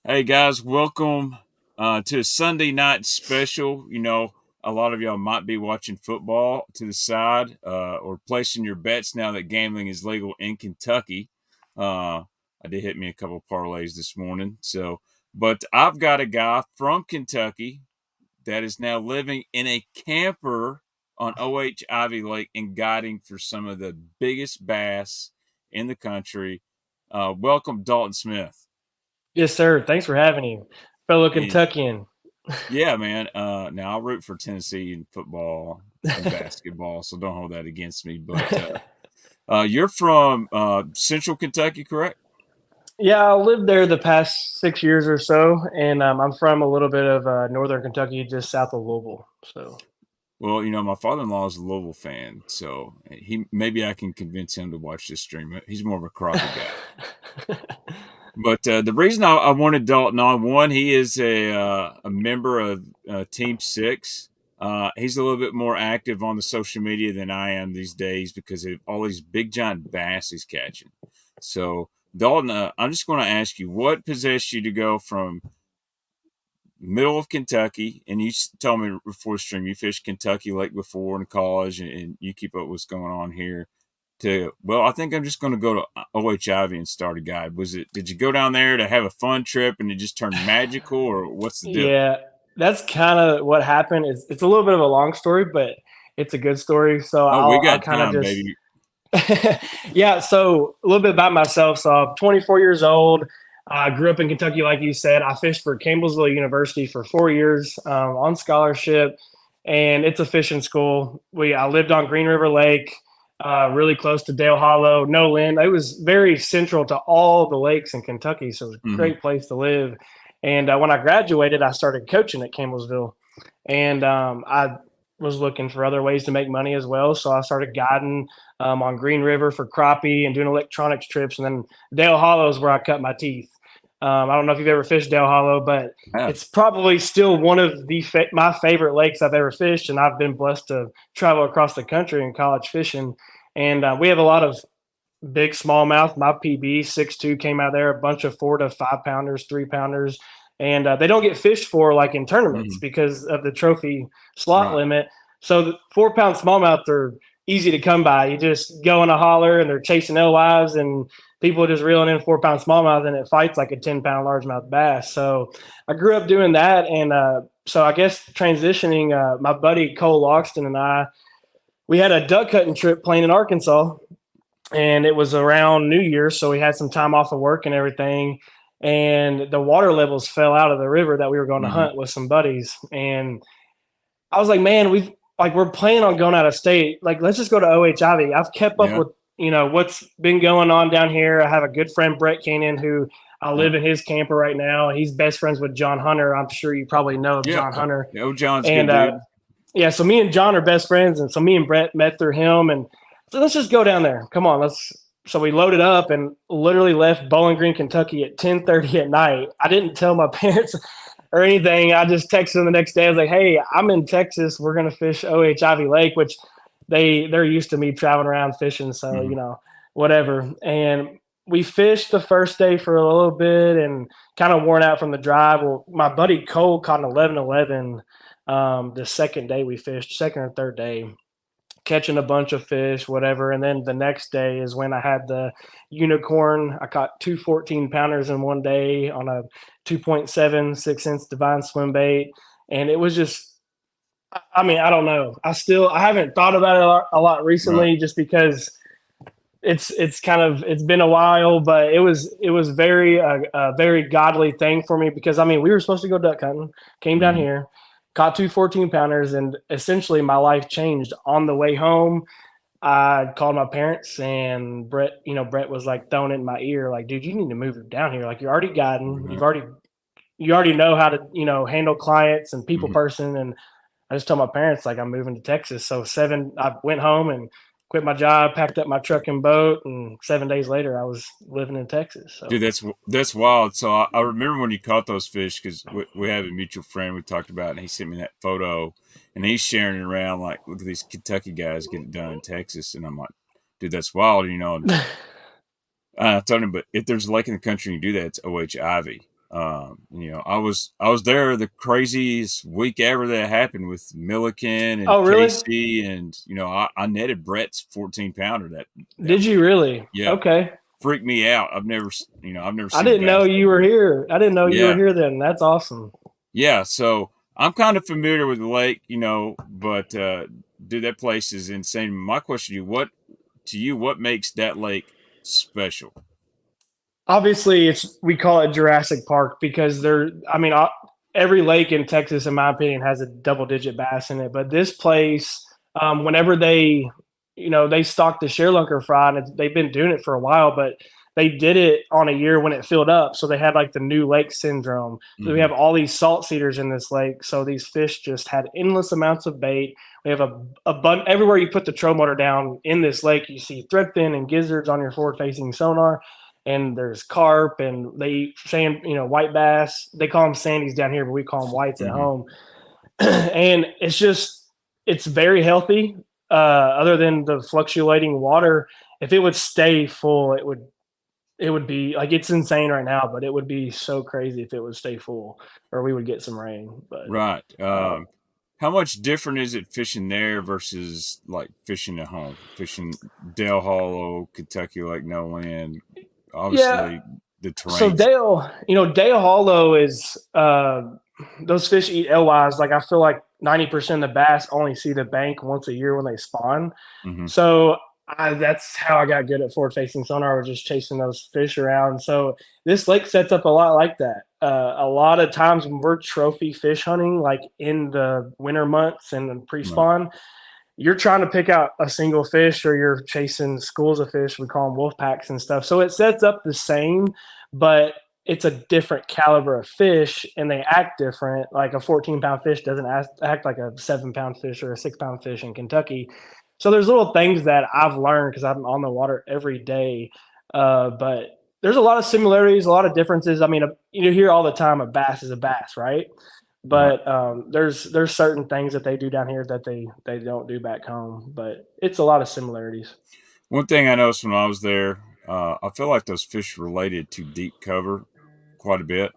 Hey guys, welcome to a Sunday night special. A lot of y'all might be watching football to the side or placing your bets now that gambling is legal in Kentucky. I did hit me a couple parlays this morning. But I've got a guy from Kentucky that is now living in a camper on Ivie Lake and guiding for some of the biggest bass in the country. Welcome, Dalton Smith. Yes, sir. Thanks for having me, fellow Kentuckian. Yeah, man. Now I root for Tennessee in football and basketball, so don't hold that against me. But you're from Central Kentucky, correct? Yeah, I lived there the past 6 years or so, and I'm from a little bit of northern Kentucky, just south of Louisville. So, Well, my father-in-law is a Louisville fan, so he maybe I can convince him to watch this stream. He's more of a crappie guy. But the reason I wanted Dalton on, one, he is a member of Team Six. He's a little bit more active on the social media than I am these days because of all these big giant bass he's catching. So, Dalton, I'm just going to ask you, what possessed you to go from middle of Kentucky, and you told me before the stream you fished Kentucky Lake before in college, and you keep up with what's going on here. Well, I think I'm just going to go to OHIV and start a guide. Did you go down there to have a fun trip and it just turned magical, or what's the deal? yeah, that's kind of what happened. It's a little bit of a long story, but it's a good story. So Oh, we I'll got kind of time, just baby. yeah. So a little bit about myself. So I'm 24 years old. I grew up in Kentucky, like you said. I fished for Campbellsville University for 4 years on scholarship, and it's a fishing school. I lived on Green River Lake, really close to Dale Hollow, No Land. It was very central to all the lakes in Kentucky, so it was a Hmm. great place to live. And when I graduated, I started coaching at Campbellsville, and I was looking for other ways to make money as well. So I started guiding on Green River for crappie and doing electronics trips. And then Dale Hollow is where I cut my teeth. I don't know if you've ever fished Dale Hollow, but Yeah. it's probably still one of my favorite lakes I've ever fished. And I've been blessed to travel across the country in college fishing. And we have a lot of big smallmouth. My PB 6'2" came out there, a bunch of 4 to 5 pounders, 3 pounders, and they don't get fished for like in tournaments Hmm. because of the trophy slot Right. limit. So the 4 pound smallmouth are easy to come by. You just go in a holler and they're chasing alewives and people are just reeling in 4 pound smallmouth and it fights like a 10 pound largemouth bass. So I grew up doing that, and so I guess transitioning, my buddy Cole Loxton and I, we had a duck hunting trip playing in Arkansas, and it was around New Year's, so we had some time off of work and everything. And the water levels fell out of the river that we were going to Hmm. hunt with some buddies. And I was like, man, we're planning on going out of state. Like, let's just go to OHIV. I've kept up Yeah. with what's been going on down here. I have a good friend Brett Cannon who I Yeah. live in his camper right now. He's best friends with John Hunter. I'm sure you probably know of Yeah. John Hunter. Yeah. Oh, John's a And good dude. yeah, so me and John are best friends, and so me and Brett met through him, and so let's just go down there. Come on, let's. So we loaded up and literally left Bowling Green, Kentucky at 10:30 at night. I didn't tell my parents or anything. I just texted them the next day. I was like, "Hey, I'm in Texas. We're gonna fish OHIV Lake," which they're used to me traveling around fishing, so Hmm. whatever. And we fished the first day for a little bit and kind of worn out from the drive. Well, my buddy Cole caught an 11-11 the second day we fished, second or third day, catching a bunch of fish, whatever. And then the next day is when I had the unicorn. I caught two 14 pounders in one day on a 2.7 6 inch divine swim bait. And it was just, I mean, I don't know. I haven't thought about it a lot Right. recently just because it's been a while, but it was very a very godly thing for me because I mean we were supposed to go duck hunting, came down Hmm. here, caught two 14 pounders, and essentially my life changed on the way home. I called my parents, and Brett was like throwing it in my ear, like, dude, you need to move down here. Like, you're already guiding, Right. you already know how to handle clients and people Hmm. person. And I just told my parents like I'm moving to Texas. So I went home and quit my job, packed up my truck and boat, and 7 days later I was living in Texas. Dude, So that's wild. So I remember when you caught those fish because we have a mutual friend we talked about, and he sent me that photo, and he's sharing it around like, look at these Kentucky guys getting it done in Texas, and I'm like, dude, that's wild. I told him, but if there's a lake in the country and you do that, it's OH Ivy. I was there the craziest week ever that happened with Milliken and Oh, really? Casey, and I netted Brett's 14-pounder that Did week. you really? Yeah, Okay. freaked me out. I've never I seen a didn't know bass like you were that. here. I didn't know you were Yeah, here then. That's awesome. yeah. So I'm kind of familiar with the lake, but dude, that place is insane. My question to you, what makes that lake special? Obviously, it's we call it Jurassic Park because I mean, every lake in Texas, in my opinion, has a double-digit bass in it. But this place, whenever they stock the Sherlunker fry, and they've been doing it for a while, but they did it on a year when it filled up, so they had like the new lake syndrome. So we Hmm. have all these salt cedars in this lake, so these fish just had endless amounts of bait. We have a bunch everywhere you put the troll motor down in this lake. You see threadfin and gizzards on your forward-facing sonar, and there's carp, and they eat sand, white bass. They call them sandies down here, but we call them whites at Hmm. home. And it's very healthy. Other than the fluctuating water, if it would stay full, it would be like it's insane right now, but it would be so crazy if it would stay full, or we would get some rain. But Right. um, How much different is it fishing there versus like fishing at home? Fishing Dale Hollow, Kentucky Lake No Land. yeah, Obviously, the so terrain's Dale Hollow is those fish eat alewives. Like I feel like 90% of the bass only see the bank once a year when they spawn. hmm So that's how I got good at forward facing sonar, was just chasing those fish around. So this lake sets up a lot like that. A lot of times when we're trophy fish hunting, like in the winter months and pre right. spawn, you're trying to pick out a single fish, or you're chasing schools of fish. We call them wolf packs and stuff. So it sets up the same, but it's a different caliber of fish, and they act different. Like a 14-pound fish doesn't act like a 7-pound fish or a 6-pound fish in Kentucky. So there's little things that I've learned because I'm on the water every day. But there's a lot of similarities, a lot of differences. I mean, you hear all the time a bass is a bass, right? Right. But there's certain things that they do down here that they don't do back home. But it's a lot of similarities. One thing I noticed when I was there, I feel like those fish related to deep cover quite a bit.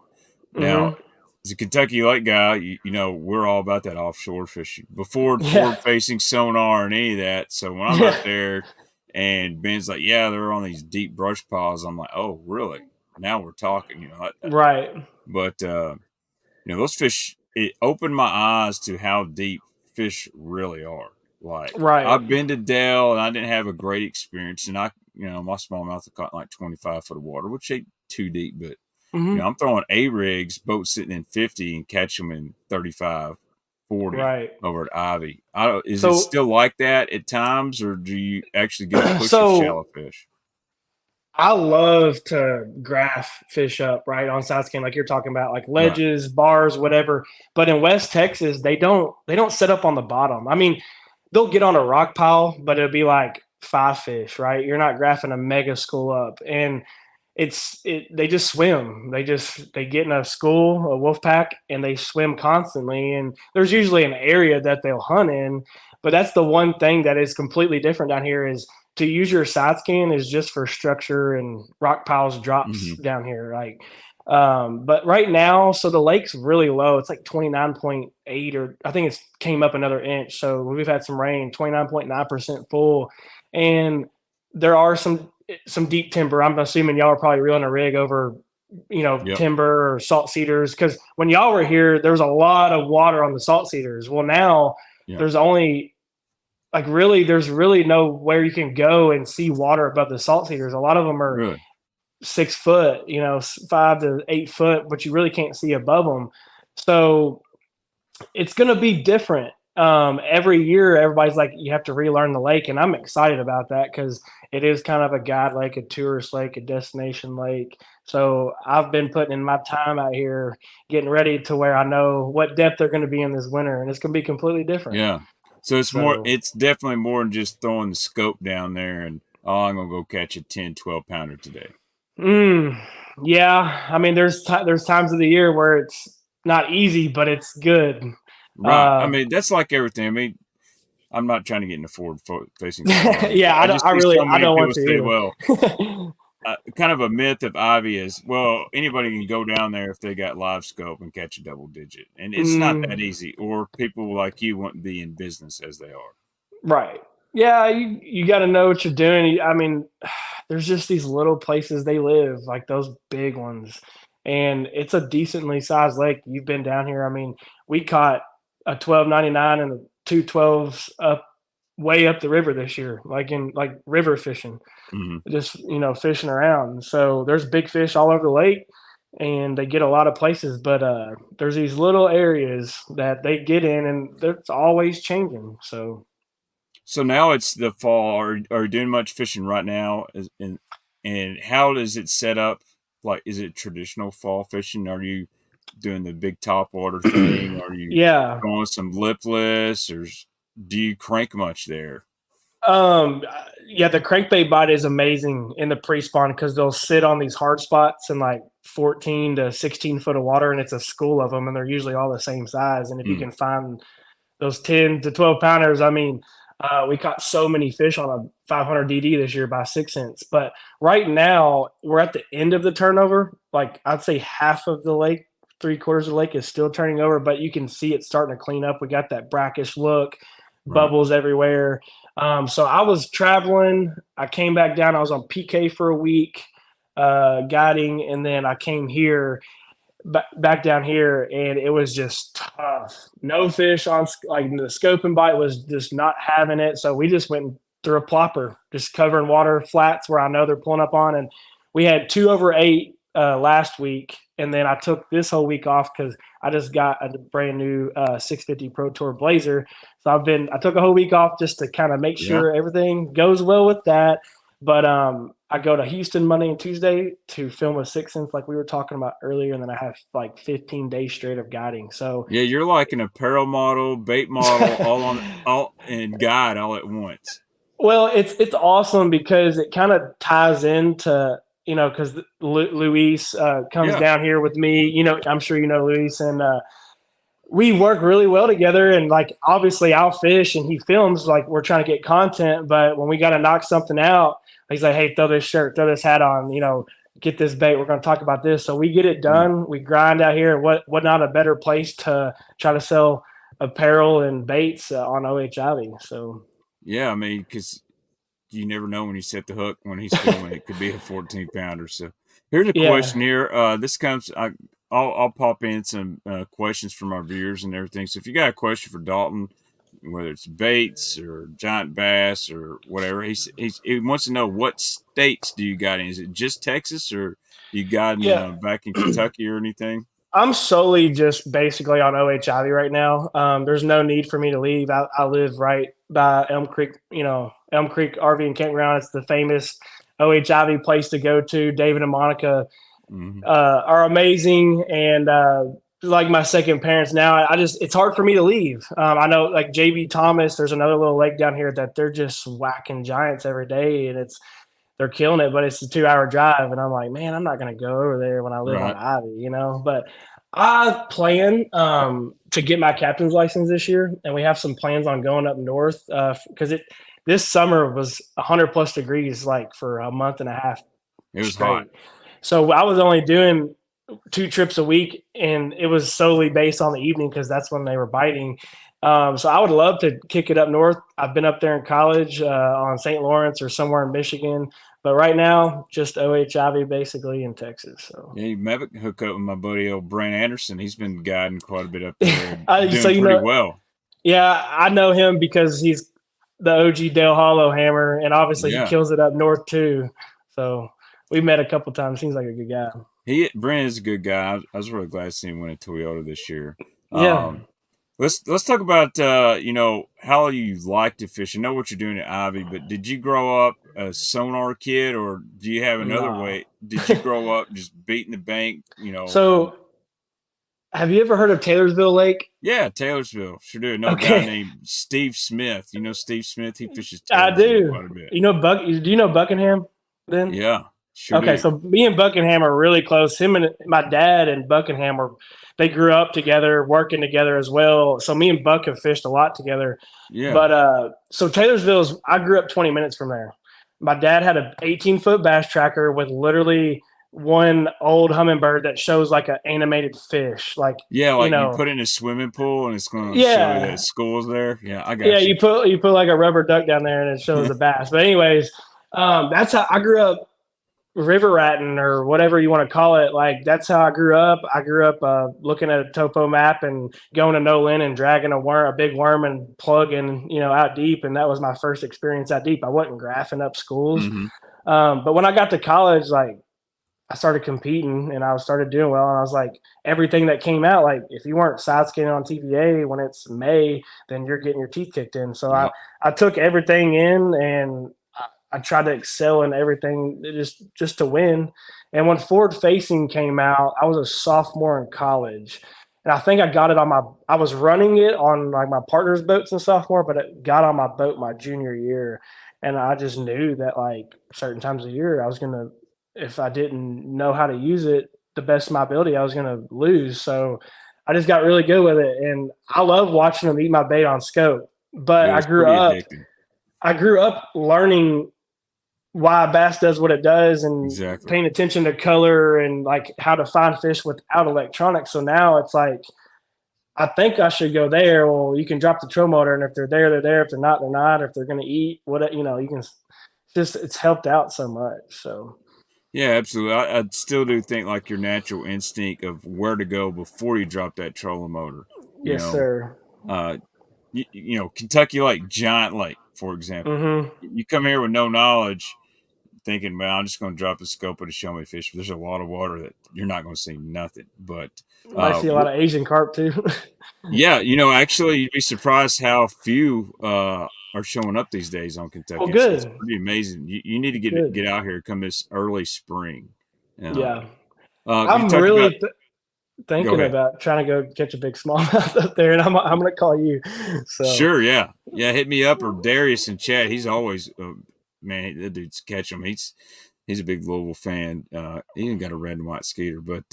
Now, Hmm. as a Kentucky Lake guy, we're all about that offshore fishing. Before Yeah, forward facing sonar and any of that. So when I'm out yeah, there and Ben's like, yeah, they're on these deep brush piles, I'm like, oh, really? Now we're talking, right, but those fish, it opened my eyes to how deep fish really are. Like right. I've been to Dell and I didn't have a great experience, and my smallmouth caught like 25 foot of water, which ain't too deep, but Hmm. I'm throwing A rigs, boats sitting in 50 and catch them in 35, 40 Right. over at Ivie. I don't, is it So still like that at times, or do you actually get a push of so shallow fish? I love to graph fish up right on side scan, like you're talking about, like Right. ledges, bars, whatever. But in West Texas, they don't set up on the bottom. I mean, they'll get on a rock pile, but it'll be like five fish, right? You're not graphing a mega school up, and they just swim. They get in a school, a wolf pack, and they swim constantly. And there's usually an area that they'll hunt in, but that's the one thing that is completely different down here is to use your side scan is just for structure and rock piles drops Hmm. down here. Like, but right now, so the lake's really low. It's like 29.8, or I think it's came up another inch. So we've had some rain, 29.9% full. And there are some deep timber. I'm assuming y'all are probably reeling a rig over, Yep. timber or salt cedars. Because when y'all were here, there was a lot of water on the salt cedars. Well, now Yeah. there's only there's really nowhere you can go and see water above the salt cedars. A lot of them are Really. 6 foot, 5 to 8 foot, but you really can't see above them. So it's going to be different. Every year, everybody's like, you have to relearn the lake, and I'm excited about that because it is kind of a guide lake, a tourist lake, a destination lake. So I've been putting in my time out here, getting ready to where I know what depth they're going to be in this winter, and it's going to be completely different. Yeah. So So, it's definitely more than just throwing the scope down there and, oh, I'm going to go catch a 10, 12 pounder today. mm, yeah, I mean, there's times of the year where it's not easy, but it's good. Right. I Uh, mean, that's like everything. I mean, I'm not trying to get into forward facing sonar. yeah, I just I see really so I many don't people want to say, well, either. kind of a myth of Ivy is, well, anybody can go down there if they got live scope and catch a double digit, and it's not that Mm, easy. Or people like you wouldn't be in business as they are. right. Yeah, you got to know what you're doing. I mean, there's just these little places they live, like those big ones, and it's a decently sized lake. You've been down here. I mean, we caught a 12.99 and a 2 12s up way up the river this year, like in like river fishing, Hmm. just fishing around. So there's big fish all over the lake, and they get a lot of places. But there's these little areas that they get in, and it's always changing. So So now it's the fall. Are you doing much fishing right now? And how does it set up? Like, is it traditional fall fishing? Are you doing the big top water thing? Are you yeah. going some lipless, or do you crank much there? Yeah, the crankbait bite is amazing in the pre-spawn because they'll sit on these hard spots in like 14 to 16 foot of water, and it's a school of them, and they're usually all the same size. And if you Mm, can find those 10 to 12 pounders, I mean, we caught so many fish on a 500 DD this year by 6 cents. But right now, we're at the end of the turnover. Like, I'd say half of the lake, three-quarters of the lake is still turning over, but you can see it starting to clean up. We got that brackish look, right. bubbles everywhere. So I was traveling. I came back down. I was on PK for a week, guiding, and then I came here back down here, and it was just tough. No fish on, like the scope and bite was just not having it. So we just went through a plopper, just covering water flats where I know they're pulling up on. And we had 2 over 8 last week, and then I took this whole week off because I just got a brand new 650 Pro Tour Blazer. So I took a whole week off just to kind of make Yeah. sure everything goes well with that. But I go to Houston Monday and Tuesday to film a 6 cents like we were talking about earlier, and then I have like 15 days straight of guiding. So, Yeah, you're like an apparel model, bait model, all and guide all at once. well, it's awesome because it kind of ties into because Luis comes Yeah. down here with me. I'm sure Luis, and we work really well together. And like obviously, I'll fish and he films like we're trying to get content. But when we got to knock something out, he's like, "Hey, throw this shirt, throw this hat on, get this bait. We're going to talk about this." So we get it Yeah. done. We grind out here. What not a better place to try to sell apparel and baits on OHIV. So Yeah, I mean, because you never know when you set the hook when he's filming. It could be a 14 pounder. So here's a yeah, question here. This comes. I'll pop in some questions from our viewers and everything. So if you got a question for Dalton, whether it's baits or giant bass or whatever, he wants to know what states do you got in? Is it just Texas or you got in yeah. back in Kentucky or anything? I'm solely just basically on OHIV right now. There's no need for me to leave. I live right by Elm Creek, Elm Creek RV and Campground. It's the famous OHIV place to go to. David and Monica Hmm. are amazing, and like my second parents now. It's hard for me to leave. I know like JB Thomas. There's another little lake down here that they're just whacking giants every day, and they're killing it, but it's a 2 hour drive. And I'm like, man, I'm not going to go over there when I live on Right. Ivie. But I plan to get my captain's license this year. And we have some plans on going up north because this summer was 100 plus degrees, like for a month and a half It was hot. straight. So I was only doing 2 trips a week, and it was solely based on the evening because that's when they were biting. So I would love to kick it up north. I've been up there in college on St. Lawrence or somewhere in Michigan, but right now just OHIV basically in Texas. So, Yeah, you maybe hook up with my buddy old Brent Anderson. He's been guiding quite a bit up there and so doing pretty well. yeah, I know him because he's the OG Dale Hollow hammer, and obviously he Yeah. kills it up north too. So we met a couple times. Seems like a good guy. Brent is a good guy. I was really glad to see him win a Toyota this year. Yeah, Um, let's talk about how you like to fish. I know what you're doing at Ivy, but did you grow up a sonar kid, or do you have another nah. way? Did you grow up just beating the bank? So have you ever heard of Taylorsville Lake? Yeah, Taylorsville. Sure do. I know a guy Okay, named Steve Smith. You know Steve Smith? He fishes I Taylorsville do. quite a bit. Do you know Buckingham then? Yeah, sure Okay, do. so me and Buckingham are really close. Him and my dad and Buckingham they grew up together, working together as well. So me and Buck have fished a lot together. Yeah. But so Taylorsville I grew up 20 minutes from there. My dad had a 18-foot bass tracker with literally one old hummingbird that shows like an animated fish, like Yeah, you like you know, put it in a swimming pool and it's going to show you that yeah, school's there. Yeah, I yeah. got you. You put like a rubber duck down there and it shows a bass. But anyways, that's how I grew up river ratting or whatever you want to call it. Like that's how I grew up. I grew up looking at a topo map and going to Nolan and dragging a big worm and plugging, out deep. And that was my first experience out deep. I wasn't graphing up schools. Hmm. But when I got to college, like I started competing and I started doing well. And I was like, everything that came out, like if you weren't side skating on TVA when it's May, then you're getting your teeth kicked in. So I, Yep. I took everything in and I tried to excel in everything just to win. And when forward facing came out, I was a sophomore in college. And I think I got it on I was running it on like my partner's boats in sophomore, but it got on my boat my junior year. And I just knew that like certain times of year I was going to, if I didn't know how to use it the best of my ability, I was going to lose. So I just got really good with it. And I love watching them eat my bait on scope. But Yeah, it's pretty addicting. I grew up learning why bass does what it does and Exactly. paying attention to color and like how to find fish without electronics. So now it's like I think I should go there. Well, you can drop the trail motor, and if they're there, they're there. If they're not, they're not. If they're going to eat, what you can. Just it's helped out so much. So Yeah, absolutely. I still do think like your natural instinct of where to go before you drop that trolling motor. You yes, know, sir. uh, Kentucky Lake, Giant Lake, for example. Mm-hmm. You come here with no knowledge, thinking, "Man, I'm just going to drop the scope to show me fish." There's a lot of water that you're not going to see nothing. But I see a lot of Asian carp too. yeah, actually, you'd be surprised how few are showing up these days on Well, Kentucky. It's good, pretty amazing. You need to good. get out here come this early spring. Uh, Yeah, you I'm talked about. really Go thinking ahead. about trying to go catch a big smallmouth up there, and I'm going to call you. So Sure, yeah, yeah. Hit me up or Darius in chat. He's always man. That dude's catch him. He's a big Louisville fan. He even got a red and white skeeter. But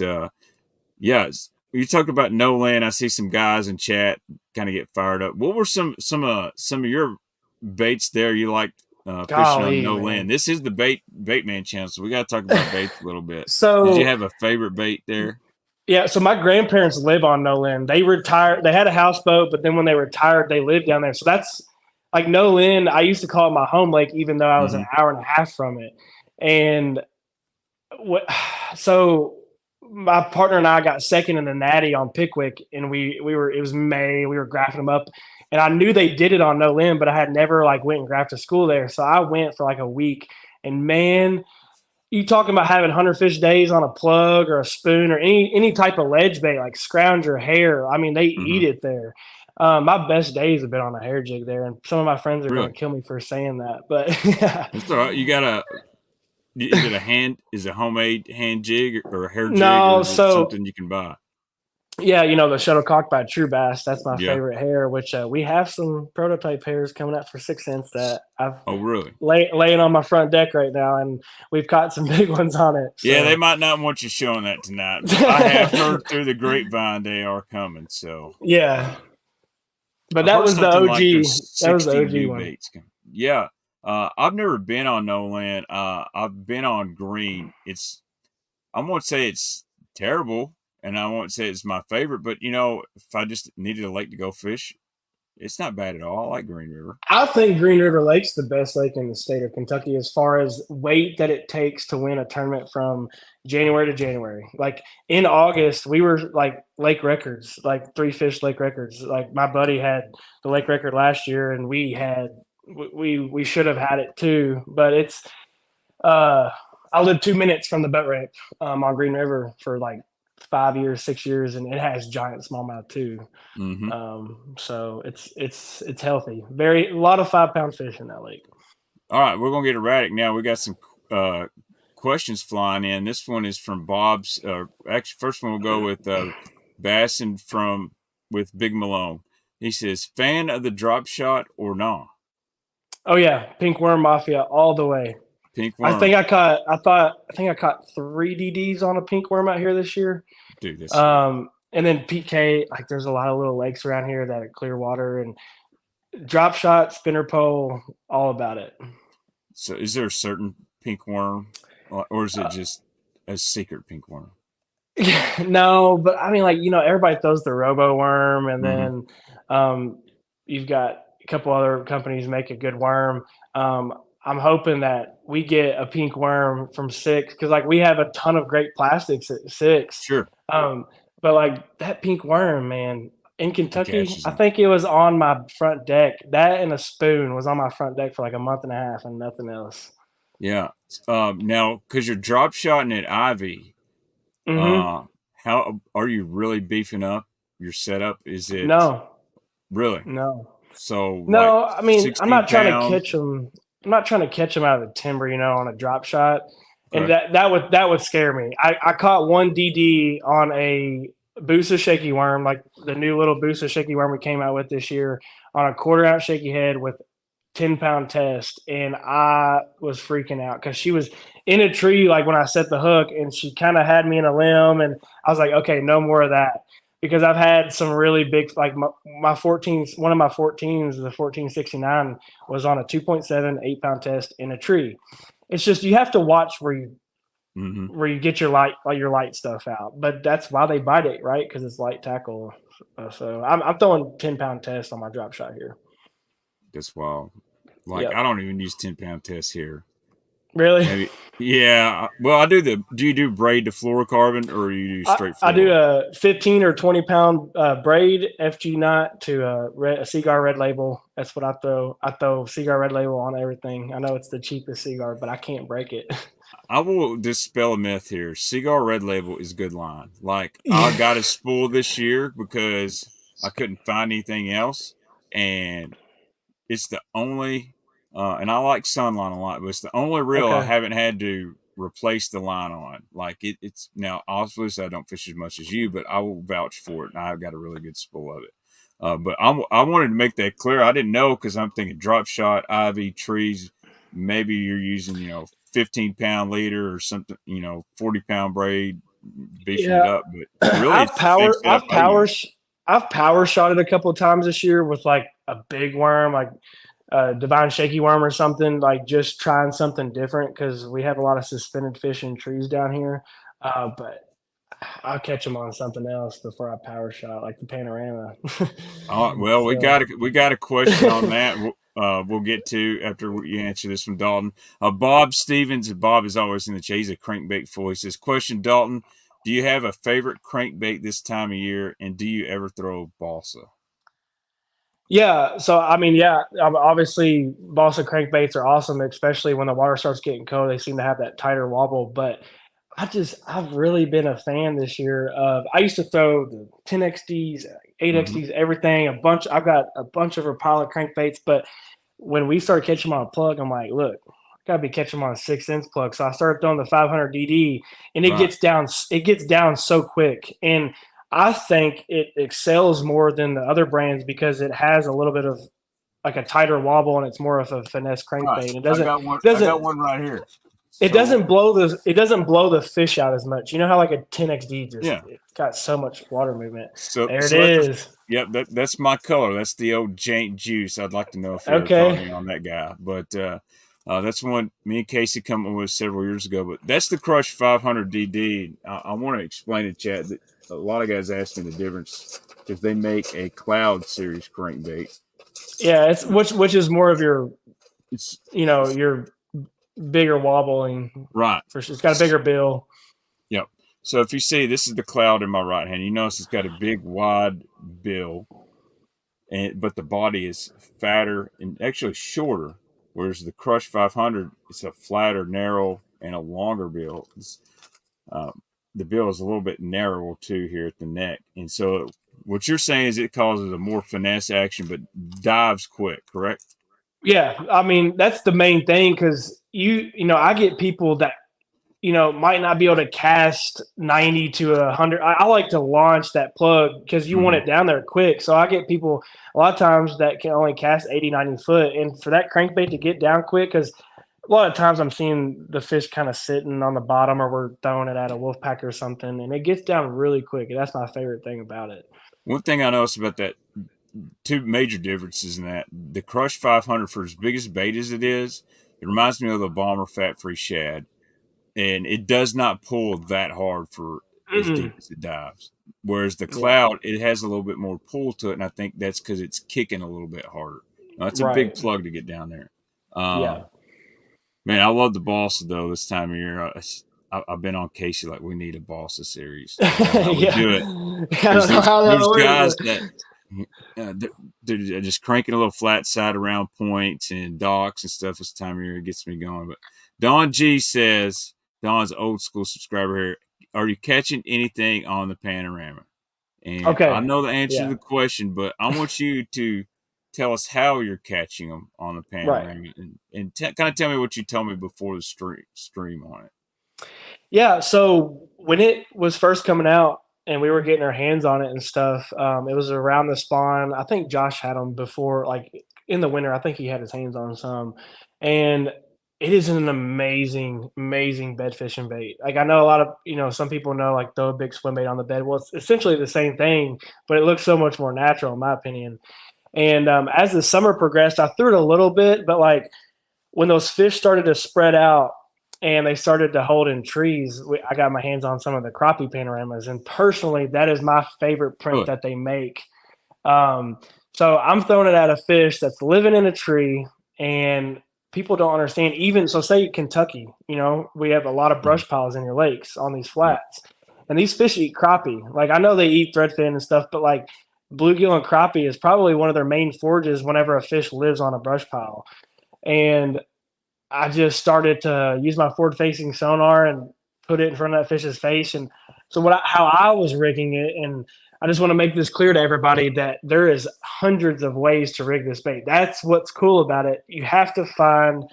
yeah, you talked about no land. I see some guys in chat kind of get fired up. What were some of your baits there you liked fishing on golly, no man. land? This is the Baitman channel, so we got to talk about baits a little bit. Did you So have a favorite bait there? yeah, so my grandparents live on Nolan. They retired. They had a houseboat, but then when they retired, they lived down there. So that's like Nolan. I used to call it my home lake, even though I was an Hmm. hour and a half from it. And what? So my partner and I got second in the Natty on Pickwick, and we were. It was May. We were graphing them up, and I knew they did it on Nolan, but I had never like went and graphed a school there. So I went for like a week, and man, you talking about having 100 fish days on a plug or a spoon or any type of ledge bait like scrounge or hair. I mean, they eat Hmm. it there. My best days have been on a hair jig there, and some of my friends are going Really? to kill me for saying that. But yeah. That's all right. You got a Is it a hand? Is it a homemade hand jig or a hair jig, or No, is it so something you can buy? yeah, the shuttlecock by True Bass. That's my Yeah. favorite hair. Which we have some prototype hairs coming out for 6 cents that I've Oh, really? laying on my front deck right now, and we've caught some big ones on it. Yeah, they So might not want you showing that tonight, but I have heard through the grapevine they are coming. So yeah, but I've that heard was the something like OG. there's That was the 60 OG new one. baits coming. Yeah. I've never been on no land. I've been on green. I won't say it's terrible, and I won't say it's my favorite, but if I just needed a lake to go fish, it's not bad at all. I like Green River. I think Green River Lake's the best lake in the state of Kentucky as far as weight that it takes to win a tournament from January to January. Like in August, we were like lake records, like 3 fish lake records. Like my buddy had the lake record last year, and we should have had it too. But it's uh, I lived 2 minutes from the boat ramp on Green River for like 5 years, 6 years, and it has giant smallmouth too. Hmm. So it's healthy. Very a lot of 5 pound fish in that lake. All right, we're gonna get erratic now. We got some uh, questions flying in. This one is from Bob's. Actually, first one we'll go with Basson from with Big Malone. He says, "Fan of the drop shot or nah? Oh yeah, pink worm mafia all the way. Pink I worm, think I caught 3 DDs on a pink worm out here this year. dude. That's sweet. And then PK, like there's a lot of little lakes around here that are clear water and drop shot, spinner pole, all about it. So is there a certain pink worm, or is it Uh, just a secret pink worm? no, but I mean, like everybody throws the Robo Worm, and Mm-hmm. then you've got a couple other companies make a good worm. I'm hoping that we get a pink worm from Six because like we have a ton of great plastics at Six, Sure, um, but like that pink worm, man. In it Kentucky, catches I them. think it was on my front deck. That and a spoon was on my front deck for like a month and a half and nothing else. Yeah. Now, because you're drop shotting at Ivie, Hmm. uh, how are you really beefing up your setup? Is it No, really no. so like No, I mean, I'm 16 not trying to pound? catch them. I'm not trying to catch them out of the timber, on a drop shot, and Okay. that would scare me. I caught one DD on a Boosa shaky worm, like the new little Boosa shaky worm we came out with this year, on a quarter-ounce shaky head with 10-pound test, and I was freaking out because she was in a tree like when I set the hook, and she kind of had me in a limb, and I was like, okay, no more of that because I've had some really big like my 14s. One of my 14s, the 1469, was on a 2.7 8-pound test in a tree. It's just you have to watch Mm-hmm. where you get your light stuff out, but that's why they bite it, right? Because it's light tackle. So I'm throwing 10-pound tests on my drop shot here. That's wild. Like Yep. I don't even use 10-pound tests here. Really? Maybe. Yeah. Well, I do the. Do you do braid to fluorocarbon or you do straight I do fluoro? a 15 or 20-pound braid FG knot to a cigar red label. That's what I throw. I throw cigar red label on everything. I know it's the cheapest cigar, but I can't break it. I will dispel a myth here. Cigar Red Label is a good line. Like I Yeah. got a spool this year because I couldn't find anything else, and it's the only. And I like Sunline a lot, but it's the only reel I Okay. haven't had to replace the line on. Like it's now obviously I don't fish as much as you, but I will vouch for it, and I've got a really good spool of it. But I wanted to make that clear. I didn't know because I'm thinking drop shot, ivy, trees. Maybe you're using 15-pound leader or something, 40-pound braid, beefing it Yeah. up. But really, it's the same setup I've I use. I've power shot it a couple of times this year with like a big worm, like divine shaky worm or something, like just trying something different because we have a lot of suspended fish in trees down here. But I'll catch them on something else before I power shot, like the panorama. Well, we So, got a question on that. We'll get to after you answer this from Dalton. Bob Stevens, Bob is always in the chat. He's a crankbait fool. He says, "Question, Dalton: Do you have a favorite crankbait this time of year, and do you ever throw balsa?" yeah. So, I mean, yeah, obviously, balsa crankbaits are awesome, especially when the water starts getting cold. They seem to have that tighter wobble. But I've really been a fan this year of, I used to throw the 10XDs, Mm-hmm. 8XDs, everything, a bunch. I've got a bunch of Rapala crankbaits, but when we started catching them on a plug, I'm like, look, I gotta be catching them on a 6 inch plug. So I started throwing the 500 DD, and Right. it gets down so quick. And I think it excels more than the other brands because it has a little bit of like a tighter wobble, and it's more of a finesse Right. crankbait. I got one. I got Doesn't one right here. So it doesn't blow the fish out as much. You know how like a 10XD just yeah. it's got so much water movement. So There it so that's is. yep. That's my color. That's the old Jaint juice. I'd like to know if you ever caught Okay. any on that guy, but that's one me and Casey come up with several years ago. But that's the Crush 500 DD. I want to explain to Chad that a lot of guys ask me the difference if they make a Cloud Series crankbait. Yeah, it's which is more of your It's your bigger wobbling right. for sure. It's got a bigger bill. Yep. So if you see, this is the Cloud in my right hand. You notice it's got a big wide bill, but the body is fatter and actually shorter. Whereas the Crush 500, it's a flatter, narrow, and a longer bill. Uh, the bill is a little bit narrower too here at the neck, and so what you're saying is it causes a more finesse action, but dives quick. Correct? Yeah, I mean that's the main thing because I get people that might not be able to cast 90 to 100. I like to launch that plug because you want Mm-hmm. it down there quick. So I get people a lot of times that can only cast 80, 90 foot, and for that crankbait to get down quick, because a lot of times I'm seeing the fish kind of sitting on the bottom, or we're throwing it at a wolf pack or something, and it gets down really quick. And that's my favorite thing about it. One thing I noticed about that, two major differences in that the Crush 500, for as big as bait as it is, It reminds me of the bomber fat-free shad, and it does not pull that hard for as deep Mm-mm. as it dives. Whereas the Yeah. cloud, it has a little bit more pull to it, and I think that's because it's kicking a little bit harder. Now, it's a big Right. plug to get down there. Yeah. Man, I love the bosses though. This time of year, I've been on Casey like we need a Bossa series. I don't know how we Yeah. do it I because don't know how that there's works, guys but that they're just cranking a little flat side around points and docks and stuff this time of year. It gets me going. But Don G says, Don's old school subscriber here, are you catching anything on the panorama? And I okay. know the answer to Yeah. the question, but I want you to tell us how you're catching them on the Right. panorama and kind of tell me what you told me before the stream on it. Yeah, so when it was first coming out and we were getting our hands on it and stuff, it was around the spawn. I think Josh had them before, like in the winter. I think he had his hands on some, and it is an amazing, amazing bed fishing bait. Like I know a lot of some people know like throw a big swim bait on the bed. Well, it's essentially the same thing, but it looks so much more natural in my opinion. And as the summer progressed, I threw it a little bit, but like when those fish started to spread out and they started to hold in trees, I got my hands on some of the crappie panoramas, and personally, that is my favorite print Really? that they make. Um, so I'm throwing it at a fish that's living in a tree, and people don't understand. Even so, say Kentucky, we have a lot of Mhm. brush piles in your lakes on these Yep. flats, and these fish eat crappie. Like I know they eat threadfin and stuff, but like bluegill and crappie is probably one of their main forages whenever a fish lives on a brush pile. And I just started to use my forward facing sonar and put it in front of that fish's face. And so how I was rigging it, and I just want to make this clear to everybody that there is hundreds of ways to rig this bait. That's what's cool about it. You have to find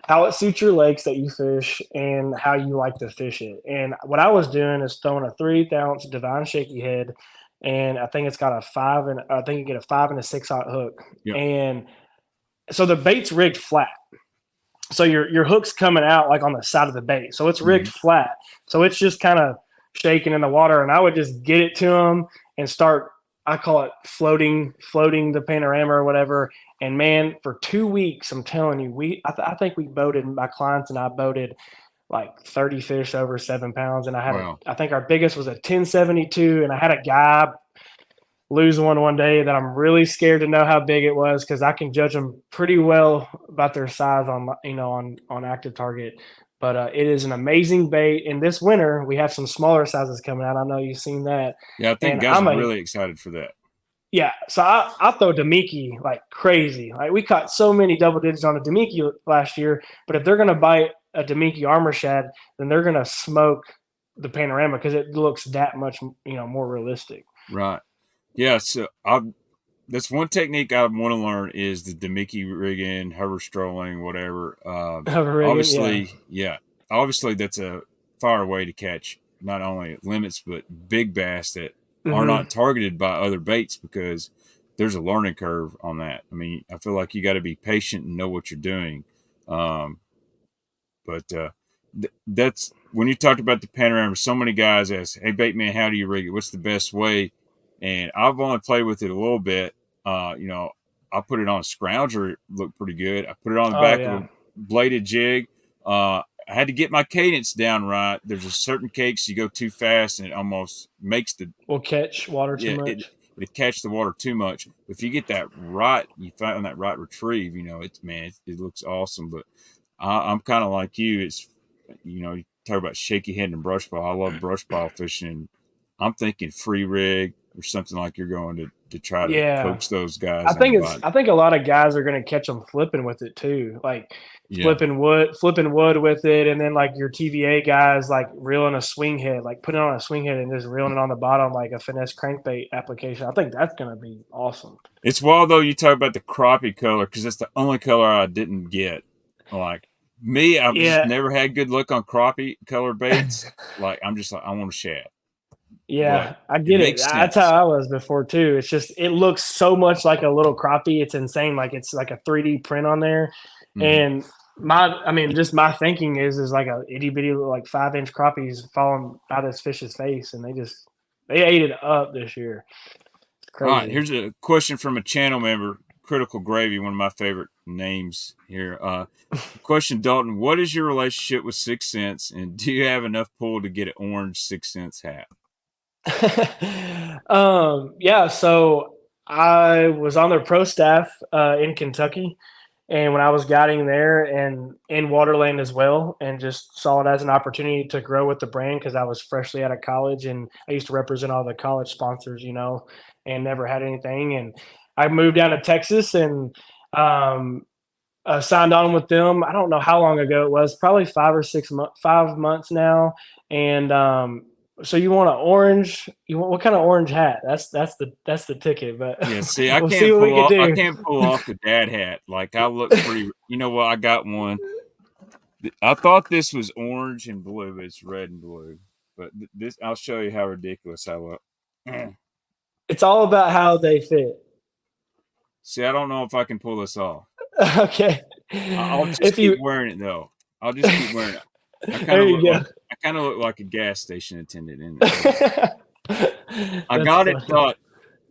how it suits your lakes that you fish and how you like to fish it. And what I was doing is throwing a 3/8 ounce divine shaky head, and I think it's got a five, and I think you get a 5 and a 6/0 hook. Yep. And so the bait's rigged flat, so your hook's coming out like on the side of the bait, so it's rigged Hmm. flat, so it's just kind of shaking in the water, and I would just get it to them and start, I call it floating the panorama or whatever. And man, for 2 weeks, I'm telling you, I think we boated, my clients and I boated like 30 fish over 7 pounds, and Wow. I think our biggest was a 1072, and I had a guy lose one day that I'm really scared to know how big it was, because I can judge them pretty well about their size on on active target. But it is an amazing bait. And this winter we have some smaller sizes coming out. I know you've seen that, Yeah, I think and guys are really excited for that. yeah. So I throw Demiki like crazy. Like we caught so many double digits on a Demiki last year. But if they're gonna bite a Demiki armor shad, then they're gonna smoke the panorama because it looks that much more realistic. Right. Yeah. So that's one technique I want to learn is the Demiki rigging, hover strolling, whatever. Rigging, yeah. Obviously that's a far way to catch not only limits but big bass that are Hmm. not targeted by other baits because there's a learning curve on that. I mean, I feel like you got to be patient and know what you're doing. Um, but that's when you talked about the panorama. So many guys ask, "Hey, Baitman, how do you rig it? What's the best way?" And I've only played with it a little bit. I put it on a scrounger. It looked pretty good. I put it on the Oh back of yeah. a bladed jig. I had to get my cadence down right. There's a certain cakes you go too fast and it almost makes the Will catch water too yeah it much. it catch the water too much. If you get that right, you find that right retrieve. It's man, it looks awesome. But I'm kind of like you. You talk about shaky head and brush pile. I love brush pile fishing. I'm thinking free rig or something like you're going to try to Yeah. coax those guys into biting. I think a lot of guys are gonna catch them flipping with it too, like Yeah, flipping wood with it, and then like your TVA guys like reeling a swing head, like putting on a swing head and just reeling it on the bottom like a finesse crankbait application. I think that's gonna be awesome. it's wild though. You talk about the crappie color because that's the only color I didn't get. Like me, I've just Yeah. never had good luck on crappie color baits. Like I'm just like I want a shad, but Yeah, I it get it. makes That's how sense. I was before too. It's just it looks so much like a little crappie. It's insane. Like it's like a 3D print on there. Hmm. And I mean, just my thinking is like a itty bitty like 5 inch crappies falling by this fish's face, and they ate it up this year. It's All right, crazy. here's a question from a channel member, Critical Gravy, one of my favorite names here. Question, Dalton: what is your relationship with 6 cents, and do you have enough pull to get an orange 6 cents hat? Yeah, so I was on their pro staff in Kentucky, and when I was guiding there and in Waterland as well, and just saw it as an opportunity to grow with the brand because I was freshly out of college and I used to represent all the college sponsors, and never had anything. And I moved down to Texas and um, signed on with them. I don't know how long ago it was, probably 5 months now. And so you want an orange? You want what kind of orange hat? That's the ticket. But Yeah, see, we'll see what we can I do. can't pull off the dad hat. Like I look pretty. You know what? I got one. I thought this was orange and blue, but it's red and blue. But this, I'll show you how ridiculous I look. It's all about how they fit. See, I don't know if I can pull this off. Okay. I'll just If keep you wearing it though. I'll just keep wearing it. there you go. I kind of look like a gas station attendant in it. But I That's got it. funny.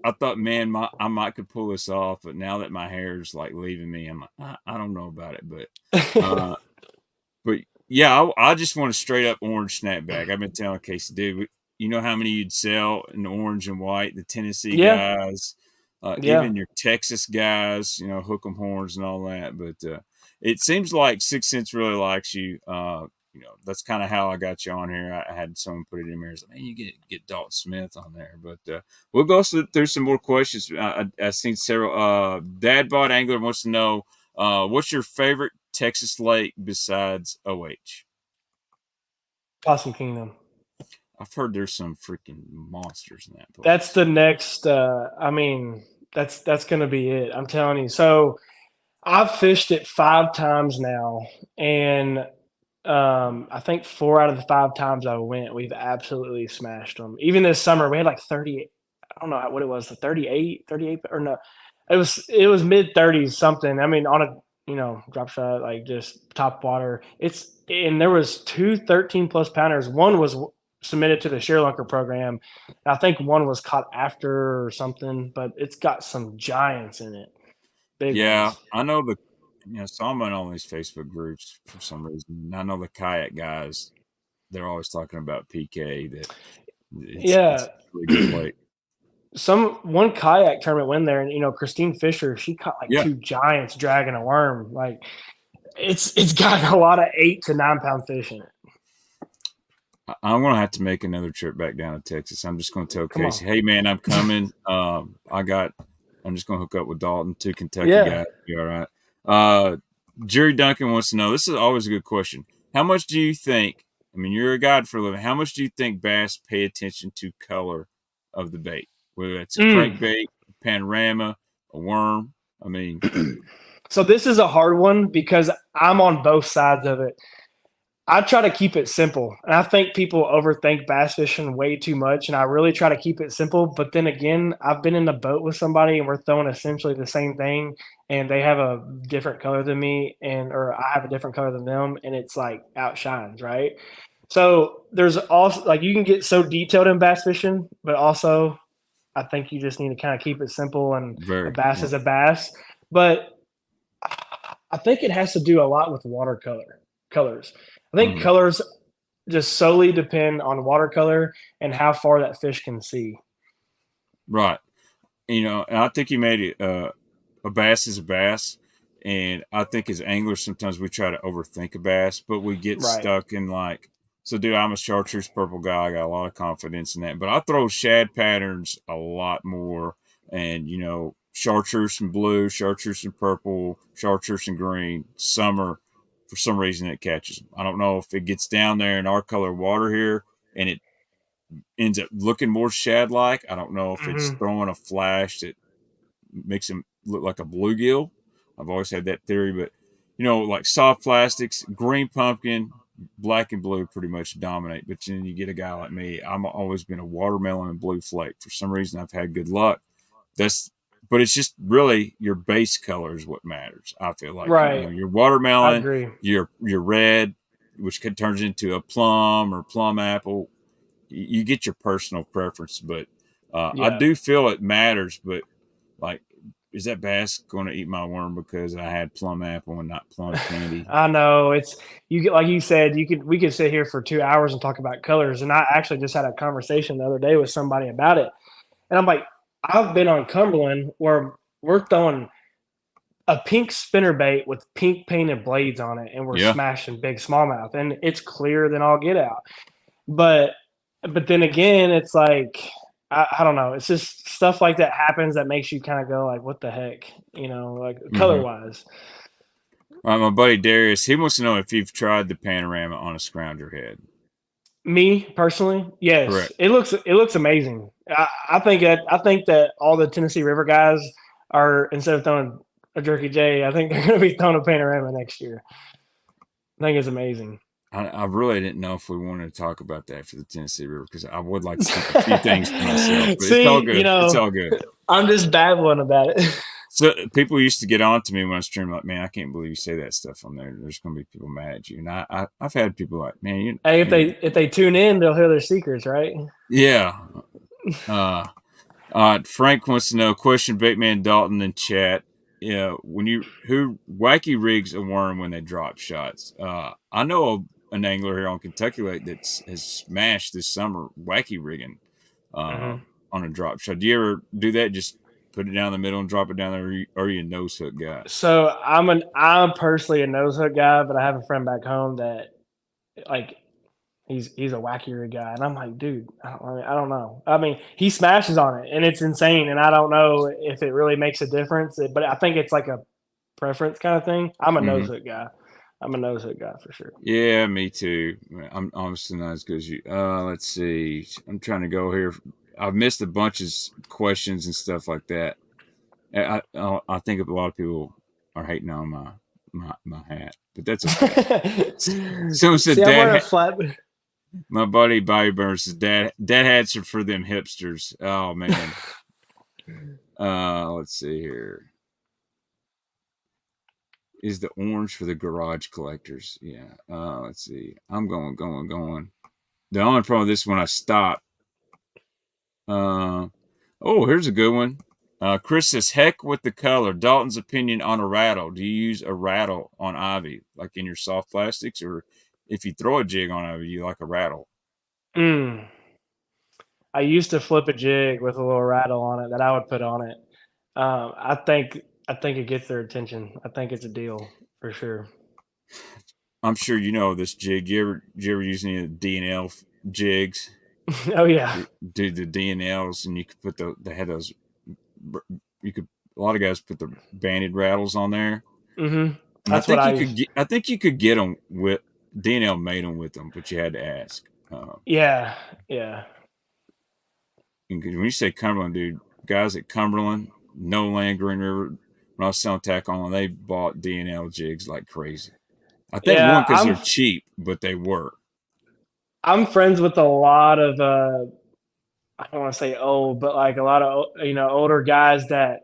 I thought, man, I might could pull this off, but now that my hair is like leaving me, I'm like, I don't know about it. Uh, but yeah, I just want a straight up orange snapback. I've been telling Casey, dude, you know how many you'd sell in orange and white? The Tennessee Yeah, guys, yeah. even your Texas guys, hook 'em horns and all that. But it seems like 6 Cents really likes you. That's kind of how I got you on here. I had someone put it in there. Like, man, you get Dalton Smith on there. But we'll go through some more questions. I've seen several. Dad Bod Angler wants to know what's your favorite Texas lake besides OH? Possum Kingdom. I've heard there's some freaking monsters in that That's place. the next. I mean, that's gonna be it. I'm telling you. So I've fished it 5 times now, and I think 4 out of the 5 times I went, we've absolutely smashed them. Even this summer, we had like 30. I don't know what it was, 38, or no, it was mid 30s something. I mean, on a drop shot, like just top water. And there was two 13 plus pounders. One was submitted to the Sherlunker program. I think one was caught after or something, but it's got some giants in it, big Yeah, ones. I know so I'm in all these Facebook groups for some reason. And I know the kayak guys, they're always talking about PK, that it's Yeah. a really good lake. Some one kayak tournament win there, and Christine Fisher, she caught like Yeah, two giants dragging a worm. Like it's got a lot of 8 to 9 pound fish in it. I'm gonna have to make another trip back down to Texas. I'm just gonna tell Come on. Casey, hey man, I'm coming. I'm just gonna hook up with Dalton, two Kentucky Yeah. guys. Be all right. Uh, Jerry Duncan wants to know. This is always a good question. How much do you think? I mean, you're a guide for a living. How much do you think bass pay attention to color of the bait? Whether it's a Mm. crankbait, a panorama, a worm. I mean, So this is a hard one because I'm on both sides of it. I try to keep it simple, and I think people overthink bass fishing way too much. And I really try to keep it simple. But then again, I've been in the boat with somebody, and we're throwing essentially the same thing, and they have a different color than me, or I have a different color than them, and it's like outshines, right? So there's also like you can get so detailed in bass fishing, but also I think you just need to kind of keep it simple, and a very. bass Yeah. is a bass. But I think it has to do a lot with colors. I think Mhm. colors just solely depend on watercolor and how far that fish can see. Right. And I think you made it. A bass is a bass, and I think as anglers sometimes we try to overthink a bass, but we get Right. stuck in like. So, dude, I'm a chartreuse purple guy. I got a lot of confidence in that, but I throw shad patterns a lot more, and chartreuse and blue, chartreuse and purple, chartreuse and green. Summer, for some reason, it catches them. I don't know if it gets down there in our color water here, and it ends up looking more shad like. I don't know if it's Hmm. throwing a flash that makes him look like a bluegill. I've always had that theory, but like soft plastics, green pumpkin, black and blue pretty much dominate. But then you get a guy like me. I'm always been a watermelon and blue flake. For some reason, I've had good luck. That's, but it's just really your base color is what matters. I feel like Right. your I watermelon, agree. your red, which turns into a plum or plum apple. You get your personal preference, but I Yeah. do feel it matters. But like is that bass going to eat my worm because I had plum apple and not plum candy? I know it's you get like you said, we could sit here for 2 hours and talk about colors. And I actually just had a conversation the other day with somebody about it. And I'm like, I've been on Cumberland where we're throwing a pink spinner bait with pink painted blades on it, and we're Yeah. smashing big smallmouth, and it's clearer than all get out. But but then again, it's like I don't know. It's just stuff like that happens that makes you kind of go like, what the heck, like color Mm-hmm. wise. My buddy Darius, he wants to know if you've tried the panorama on a scrounger head. Me personally, yes, Correct. it looks amazing. I think that all the Tennessee River guys are, instead of throwing a jerky J, I think they're going to be throwing a panorama next year. I think it's amazing. I really didn't know if we wanted to talk about that for the Tennessee River because I would like to keep a few things to myself, but it's all See, good. It's all good. I'm just babbling about it. So people used to get on to me when I stream like, man, I can't believe you say that stuff on there. There's going to be people mad at you, and I've had people like, man, Hey, if they tune in, they'll hear their secrets, right? yeah. Uh, Frank wants to know question Baitman Dalton in chat. Yeah, who wacky rigs a worm when they drop shots. I know an angler here on Kentucky Lake that has smashed this summer wacky rigging uh, Hmm. on a drop shot. Do you ever do that? Just put it down the middle and drop it down there, or are you a nose hook guy? So I'm personally a nose hook guy, but I have a friend back home that like he's a wackier guy, and I'm like, dude, I don't know. I mean, he smashes on it, and it's insane, and I don't know if it really makes a difference, but I think it's like a preference kind of thing. I'm a nose Mm-hmm. hook guy. I'm a nose hook guy for sure. Yeah, me too. I'm obviously not as good as you. Let's see. I'm trying to go here. I've missed a bunch of questions and stuff like that. I think a lot of people are hating on my hat, but that's okay. Someone said, See, I'm wearing a "Dad." flat. My buddy Bobby Burns says, "Dad hats are for them hipsters." Oh man. Let's see here. Is the orange for the garage collectors? Yeah. Let's see. I'm going. The only problem with this when I stop. Oh, here's a good one. Chris says, "Heck with the color." Dalton's opinion on a rattle. Do you use a rattle on Ivie, like in your soft plastics, or if you throw a jig on Ivie, you like a rattle? Mm. I used to flip a jig with a little rattle on it that I would put on it. I think it gets their attention. I think it's a deal for sure. I'm sure you know this jig. You ever use any of the D&L jigs? Oh yeah. Do the D&Ls, and you could put they had those. You could a lot of guys put the banded rattles on there, Hmm. and That's what I use. I think you could get them with D&L made them with them, but you had to ask. Yeah, yeah, And when you say Cumberland, dude, guys at Cumberland, No Land, Green River, when I was selling tack on, they bought D&L jigs like crazy. I think one yeah. because they're cheap, but they were. I'm friends with a lot of I don't want to say old, but like a lot of older guys that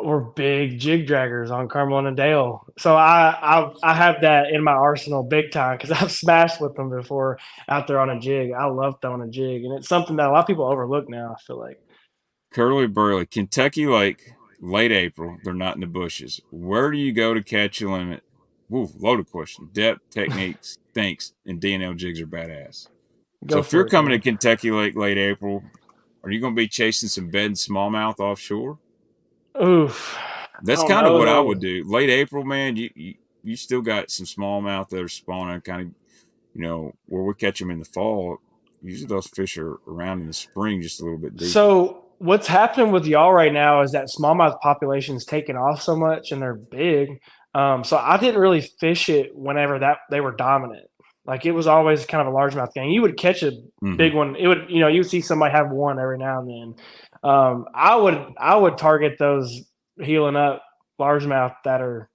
were big jig draggers on Carmel and Dale. So I have that in my arsenal big time because I've smashed with them before out there on a jig. I love throwing a jig, and it's something that a lot of people overlook now. I feel like. Curly Burley, Kentucky Lake, late April. They're not in the bushes. Where do you go to catch a limit? Woo, loaded question. Depth, techniques, thinks, and D&L jigs are badass. So Go if you're for it, coming to King. Kentucky Lake late April, are you going to be chasing some bed and smallmouth offshore? Oof. I That's don't kind of know what I though. would do. Late April, man, you still got some smallmouth that are spawning kind of, where we catch them in the fall. Usually those fish are around in the spring just a little bit deeper. So what's happening with y'all right now is that smallmouth population's taken off so much and they're big. So I didn't really fish it whenever that they were dominant. Like it was always kind of a largemouth game. You would catch a Mm-hmm. big one. It would, you would see somebody have one every now and then. I would target those healing up largemouth that are,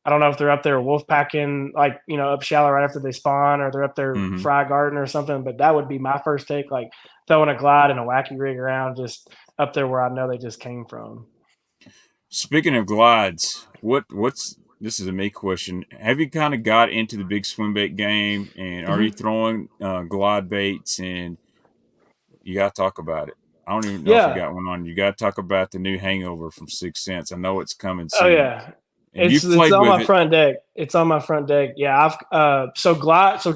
I don't know if they're up there wolf packing, like, up shallow right after they spawn, or they're up there Mm-hmm. fry garden or something. But that would be my first take, like throwing a glide and a wacky rig around just up there where I know they just came from. Speaking of glides, what's this is a me question. Have you kind of got into the big swim bait game, and are you Hmm. throwing glide baits? And you got to talk about it. I don't even know if you Yeah. got one on. You got to talk about the new Hangover from 6 Cents. I know it's coming Oh soon, yeah. and you've It's played on with my it. front deck. It's on my front deck. Yeah, I've so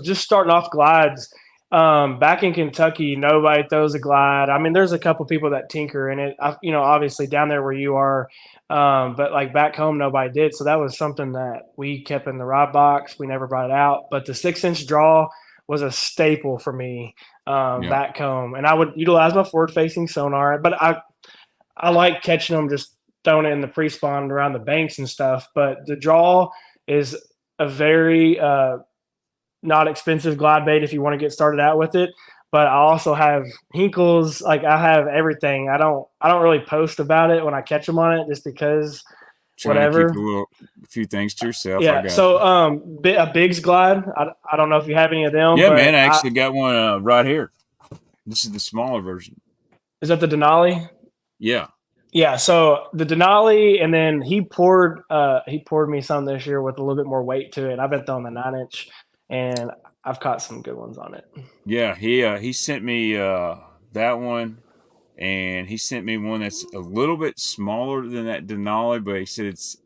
just starting off glides. Back in Kentucky, nobody throws a glide. I mean, there's a couple people that tinker in it. Obviously down there where you are, but like back home, nobody did. So that was something that we kept in the rod box. We never brought it out. But the 6 inch draw was a staple for me Yeah, back home, and I would utilize my forward facing sonar. But I like catching them just throwing it in the pre-spawn around the banks and stuff. But the draw is a very not expensive glide bait if you want to get started out with it. But I also have hinkles, like I have everything. I don't really post about it when I catch them on it, just because trying to keep whatever. a few things to yourself. I Yeah. got So you. a Bigs glide. I don't know if you have any of them, Yeah, but man. I actually got one right here. This is the smaller version. is that the Denali? Yeah. Yeah, so the Denali, and then he poured me some this year with a little bit more weight to it. I've been throwing the 9 inch, and I've caught some good ones on it. Yeah, he sent me that one, and he sent me one that's a little bit smaller than that Denali, but he said it's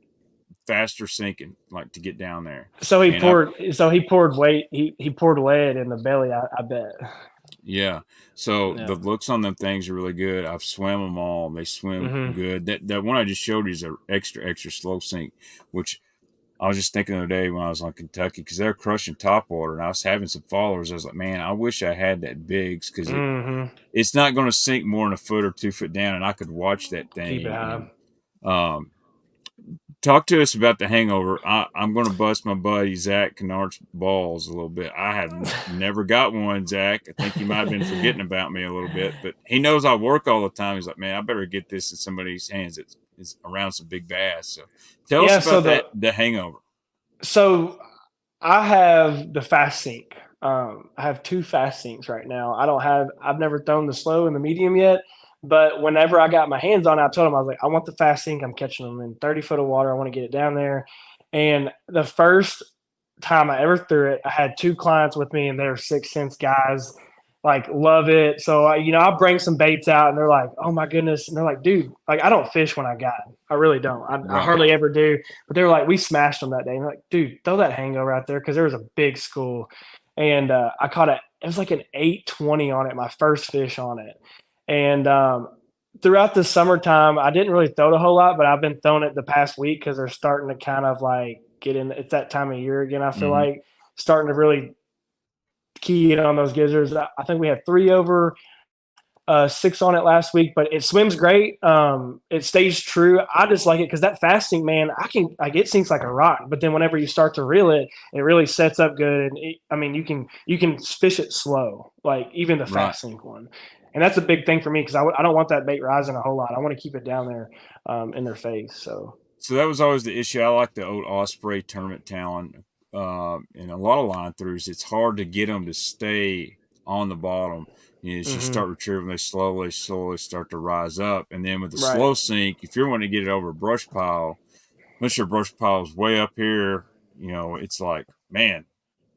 faster sinking, like to get down there. And I He poured weight. He poured lead in the belly. I bet. Yeah, so Yeah. the looks on them things are really good. I've swam them all; they swim Hmm. good. That one I just showed you is a extra slow sink, which I was just thinking the other day when I was on Kentucky because they're crushing topwater, and I was having some followers. I was like, man, I wish I had that bigs because Hmm. it's not going to sink more than a foot or 2 foot down, and I could watch that Keep it thing. high. And talk to us about the hangover. I'm going to bust my buddy Zach Kennard's balls a little bit. I have never got one, Zach. I think you might have been forgetting about me a little bit, but he knows I work all the time. He's like, man, I better get this in somebody's hands that is around some big bass. So tell us Yeah. about the hangover. So I have the fast sink. I have two fast sinks right now. I've never thrown the slow and the medium yet, but whenever I got my hands on it, I told him, I was like, I want the fast sink. I'm catching them in 30 foot of water. I want to get it down there. And the first time I ever threw it, I had two clients with me, and they're 6 cents guys, like love it. So I'll bring some baits out, and they're like, "Oh my goodness!" And they're like, "Dude, like I don't fish when I got it. I really don't. I Right. hardly ever do." But they were like, "We smashed them that day." And they're like, "Dude, throw that hangover out there," because there was a big school, and I caught it. It was like an 820 on it, my first fish on it, and throughout the summertime, I didn't really throw it a whole lot, but I've been throwing it the past week because they're starting to kind of like get in. It's that time of year again. I feel Hmm. like starting to really key in on those gizzards. I think we had three over six on it last week, but it swims great. It stays true. I just like it because that fasting, man, it sinks like a rock. But then whenever you start to reel it, it really sets up good. And I mean, you can fish it slow, like even the Right. fast sink one. And that's a big thing for me because I don't want that bait rising a whole lot. I want to keep it down there in their face. So. So that was always the issue. I like the old Osprey tournament talent, and a lot of line throughs. It's hard to get them to stay on the bottom. As you Hmm. start retrieving, they slowly start to rise up. And then with the Right. slow sink, if you're wanting to get it over a brush pile, unless your brush pile is way up here, it's like, man,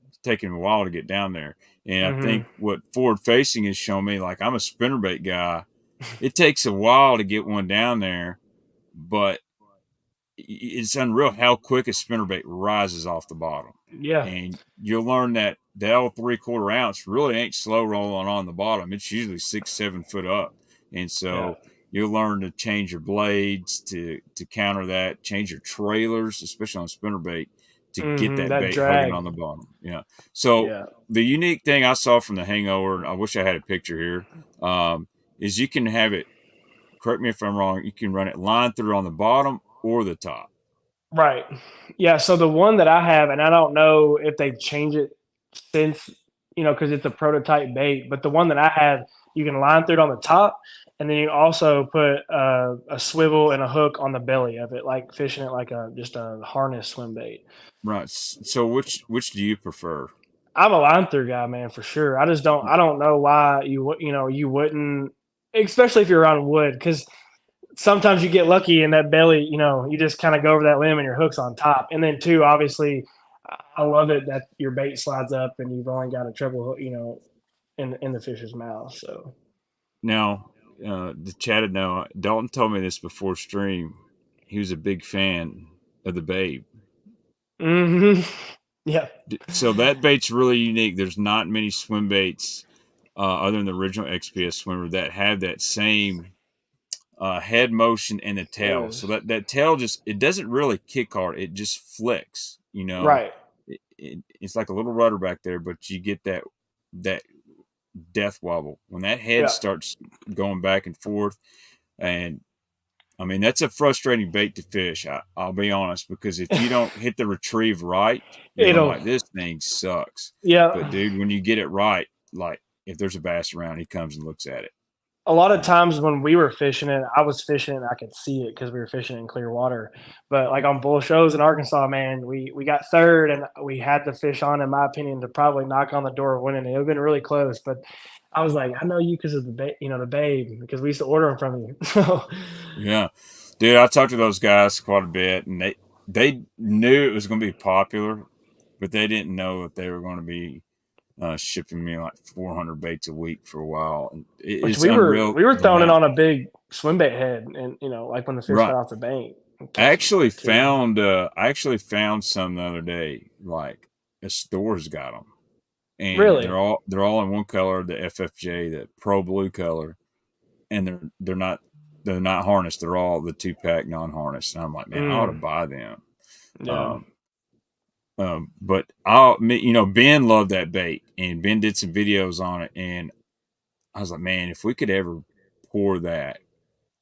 it's taking a while to get down there. And I Hmm. think what forward facing has shown me, like I'm a spinnerbait guy, it takes a while to get one down there, but it's unreal how quick a spinnerbait rises off the bottom. Yeah. And you'll learn that that old 3/4 ounce really ain't slow rolling on the bottom. It's usually 6, 7 foot up. And Yeah. so you'll learn to change your blades to counter that, change your trailers, especially on spinnerbait, to get that That bait hugging drag. on the bottom. Yeah. So Yeah. the unique thing I saw from the hangover, and I wish I had a picture here, is you can have it, correct me if I'm wrong, you can run it line through on the bottom or the top. Right. Yeah. So the one that I have, and I don't know if they've changed it since, because it's a prototype bait, but the one that I have, you can line through it on the top, and then you also put a swivel and a hook on the belly of it, like fishing it like just a harness swim bait. Right. So which do you prefer? I'm a line through guy, man, for sure. I don't know why you wouldn't, especially if you're on wood, because sometimes you get lucky in that belly, you just kind of go over that limb and your hook's on top. And then two, obviously, I love it that your bait slides up and you've only got a treble hook, in the fish's mouth. So Now, the chatted know, Dalton told me this before stream. He was a big fan of the Babe. Hmm. Yeah. So that bait's really unique. There's not many swim baits other than the original XPS swimmer that have that same head motion and the tail. So Is that tail just it doesn't really kick hard. It just flicks. right. It's like a little rudder back there, but you get that death wobble when that head Yeah. starts going back and forth. And I mean that's a frustrating bait to fish. I'll be honest, because if you don't hit the retrieve right, you're gonna It'll. like this thing sucks. Yeah. But dude, when you get it right, like if there's a bass around, he comes and looks at it. A lot of Uh, times when we were fishing it, I was fishing it, I could see it because we were fishing in clear water. But like on bull shows in Arkansas, man, we got third and we had the fish on, in my opinion, to probably knock on the door of winning. It would have been really close, but I was like, I know you because of the Babe, because we used to order them from you. So yeah, dude, I talked to those guys quite a bit, and they knew it was going to be popular, but they didn't know that they were going to be shipping me like 400 baits a week for a while. And which it's we were unreal we were the throwing it amount. on a big swim bait head, and like when the fish got Right. off the bank, catching two. I actually found some the other day. Like a store's got them, and Really? they're all in one color, the FFJ, the Pro Blue color, and they're not harnessed. They're all the 2-pack non-harnessed. And I'm like, man, I ought to Mm, buy them. yeah. Um, but Ben loved that bait, and Ben did some videos on it, and I was like, man, if we could ever pour that.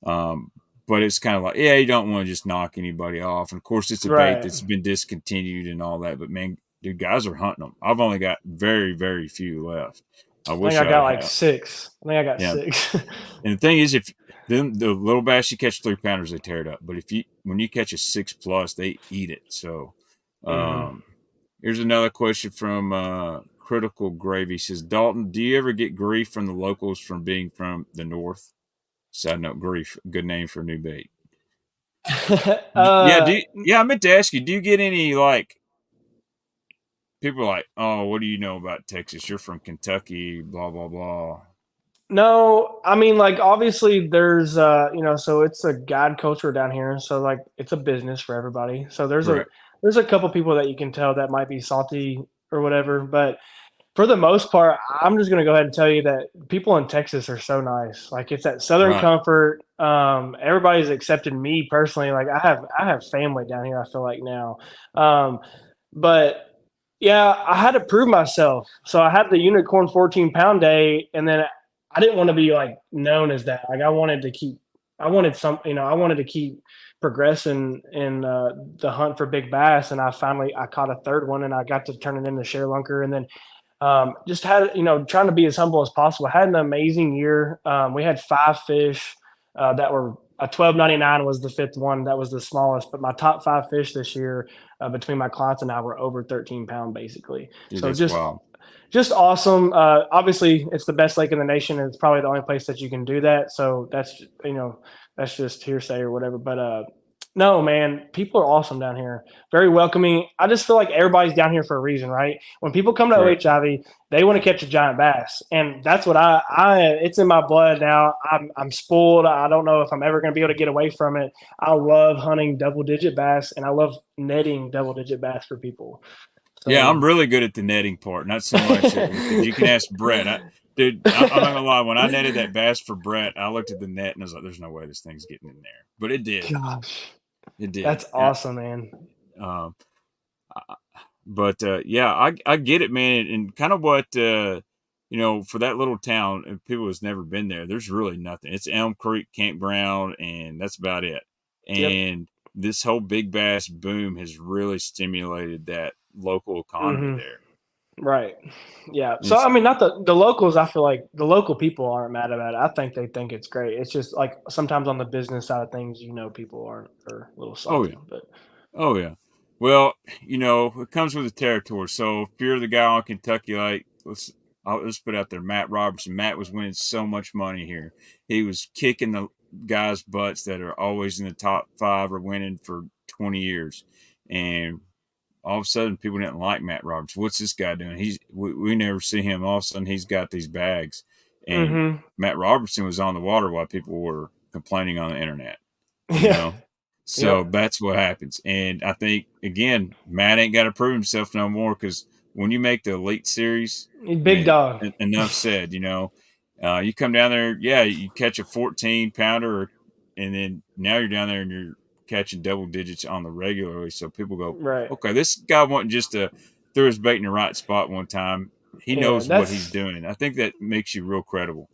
Um, but it's kind of like, yeah, you don't want to just knock anybody off. And of course, it's a bait Right. that's been discontinued and all that. But man, dude, guys are hunting them. I've only got very, very few left. I I think wish I got I'd like have. six. I think I got Yeah. six. And the thing is, if the little bass you catch 3-pounders, they tear it up. But when you catch a 6+, they eat it. So, Hmm. um, here's another question from Critical Gravy. Says, Dalton, do you ever get grief from the locals from being from the north? Side note, grief, good name for a new bait. Yeah, uh, I meant to ask you, do you get any like people are like, oh, what do you know about Texas? You're from Kentucky, blah blah blah. no, I mean, like obviously there's so it's a guide culture down here, so like it's a business for everybody. So Correct. there's a couple people that you can tell that might be salty or whatever, but for the most part, I'm just gonna go ahead and tell you that people in Texas are so nice. Like it's that Southern Right. comfort. Everybody's accepted me personally. Like I have family down here. I feel like now, but yeah, I had to prove myself. So I had the unicorn 14-pound day, and then I didn't want to be like known as that. Like I wanted to keep progressing in the hunt for big bass, and I caught a third one, and I got to turn it into share lunker, and then just had trying to be as humble as possible. I had an amazing year. We had five fish that were a 12.99 was the fifth one. That was the smallest. But my top five fish this year between my clients and I were over 13-pound basically. Dude, So that's wild. just awesome. Obviously, it's the best lake in the nation, and it's probably the only place that you can do that. So that's just hearsay or whatever. But no, man, people are awesome down here. Very welcoming. I just feel like everybody's down here for a reason, right? When people come to Correct. OHIV, they want to catch a giant bass, and that's what I it's in my blood now. I'm spoiled. I don't know if I'm ever going to be able to get away from it. I love hunting double digit bass, and I love netting double digit bass for people. Yeah, I'm So really good at the netting part, not so much because you can ask Brett. I'm not gonna lie. When I netted that bass for Brett, I looked at the net and I was like, "There's no way this thing's getting in there," but it did. gosh, It did. that's awesome, man. Um, but yeah, I get it, man, and kind of what for that little town, and people who's never been there, there's really nothing. It's Elm Creek Campground, and that's about it. Yep. And this whole big bass boom has really stimulated that local economy Hmm. there. Right. Yeah. So It's I mean, not the locals. I feel like the local people aren't mad about it. I think they think it's great. It's just like sometimes on the business side of things, people are a little oh yeah, salty. But oh yeah. Well, it comes with the territory. So if you're the guy on Kentucky, like let's put out there, Matt Robertson. Matt was winning so much money here. He was kicking the guys' butts that are always in the top five or winning for 20 years, and all of a sudden people didn't like Matt Roberts. What's this guy doing? We never see him. All of a sudden he's got these bags, and Mm-hmm. Matt Robertson was on the water while people were complaining on the internet, you Yeah. know? So Yep. that's what happens. And I think, again, Matt ain't got to prove himself no more because when you make the Elite Series, Big then dog. enough said, you come down there, yeah, you catch a 14 pounder, and then now you're down there and you're catching double digits on the regularly. So people go, Right. okay, this guy wasn't just to throw his bait in the right spot one time. He Yeah. knows what he's That's doing. I think that makes you real credible.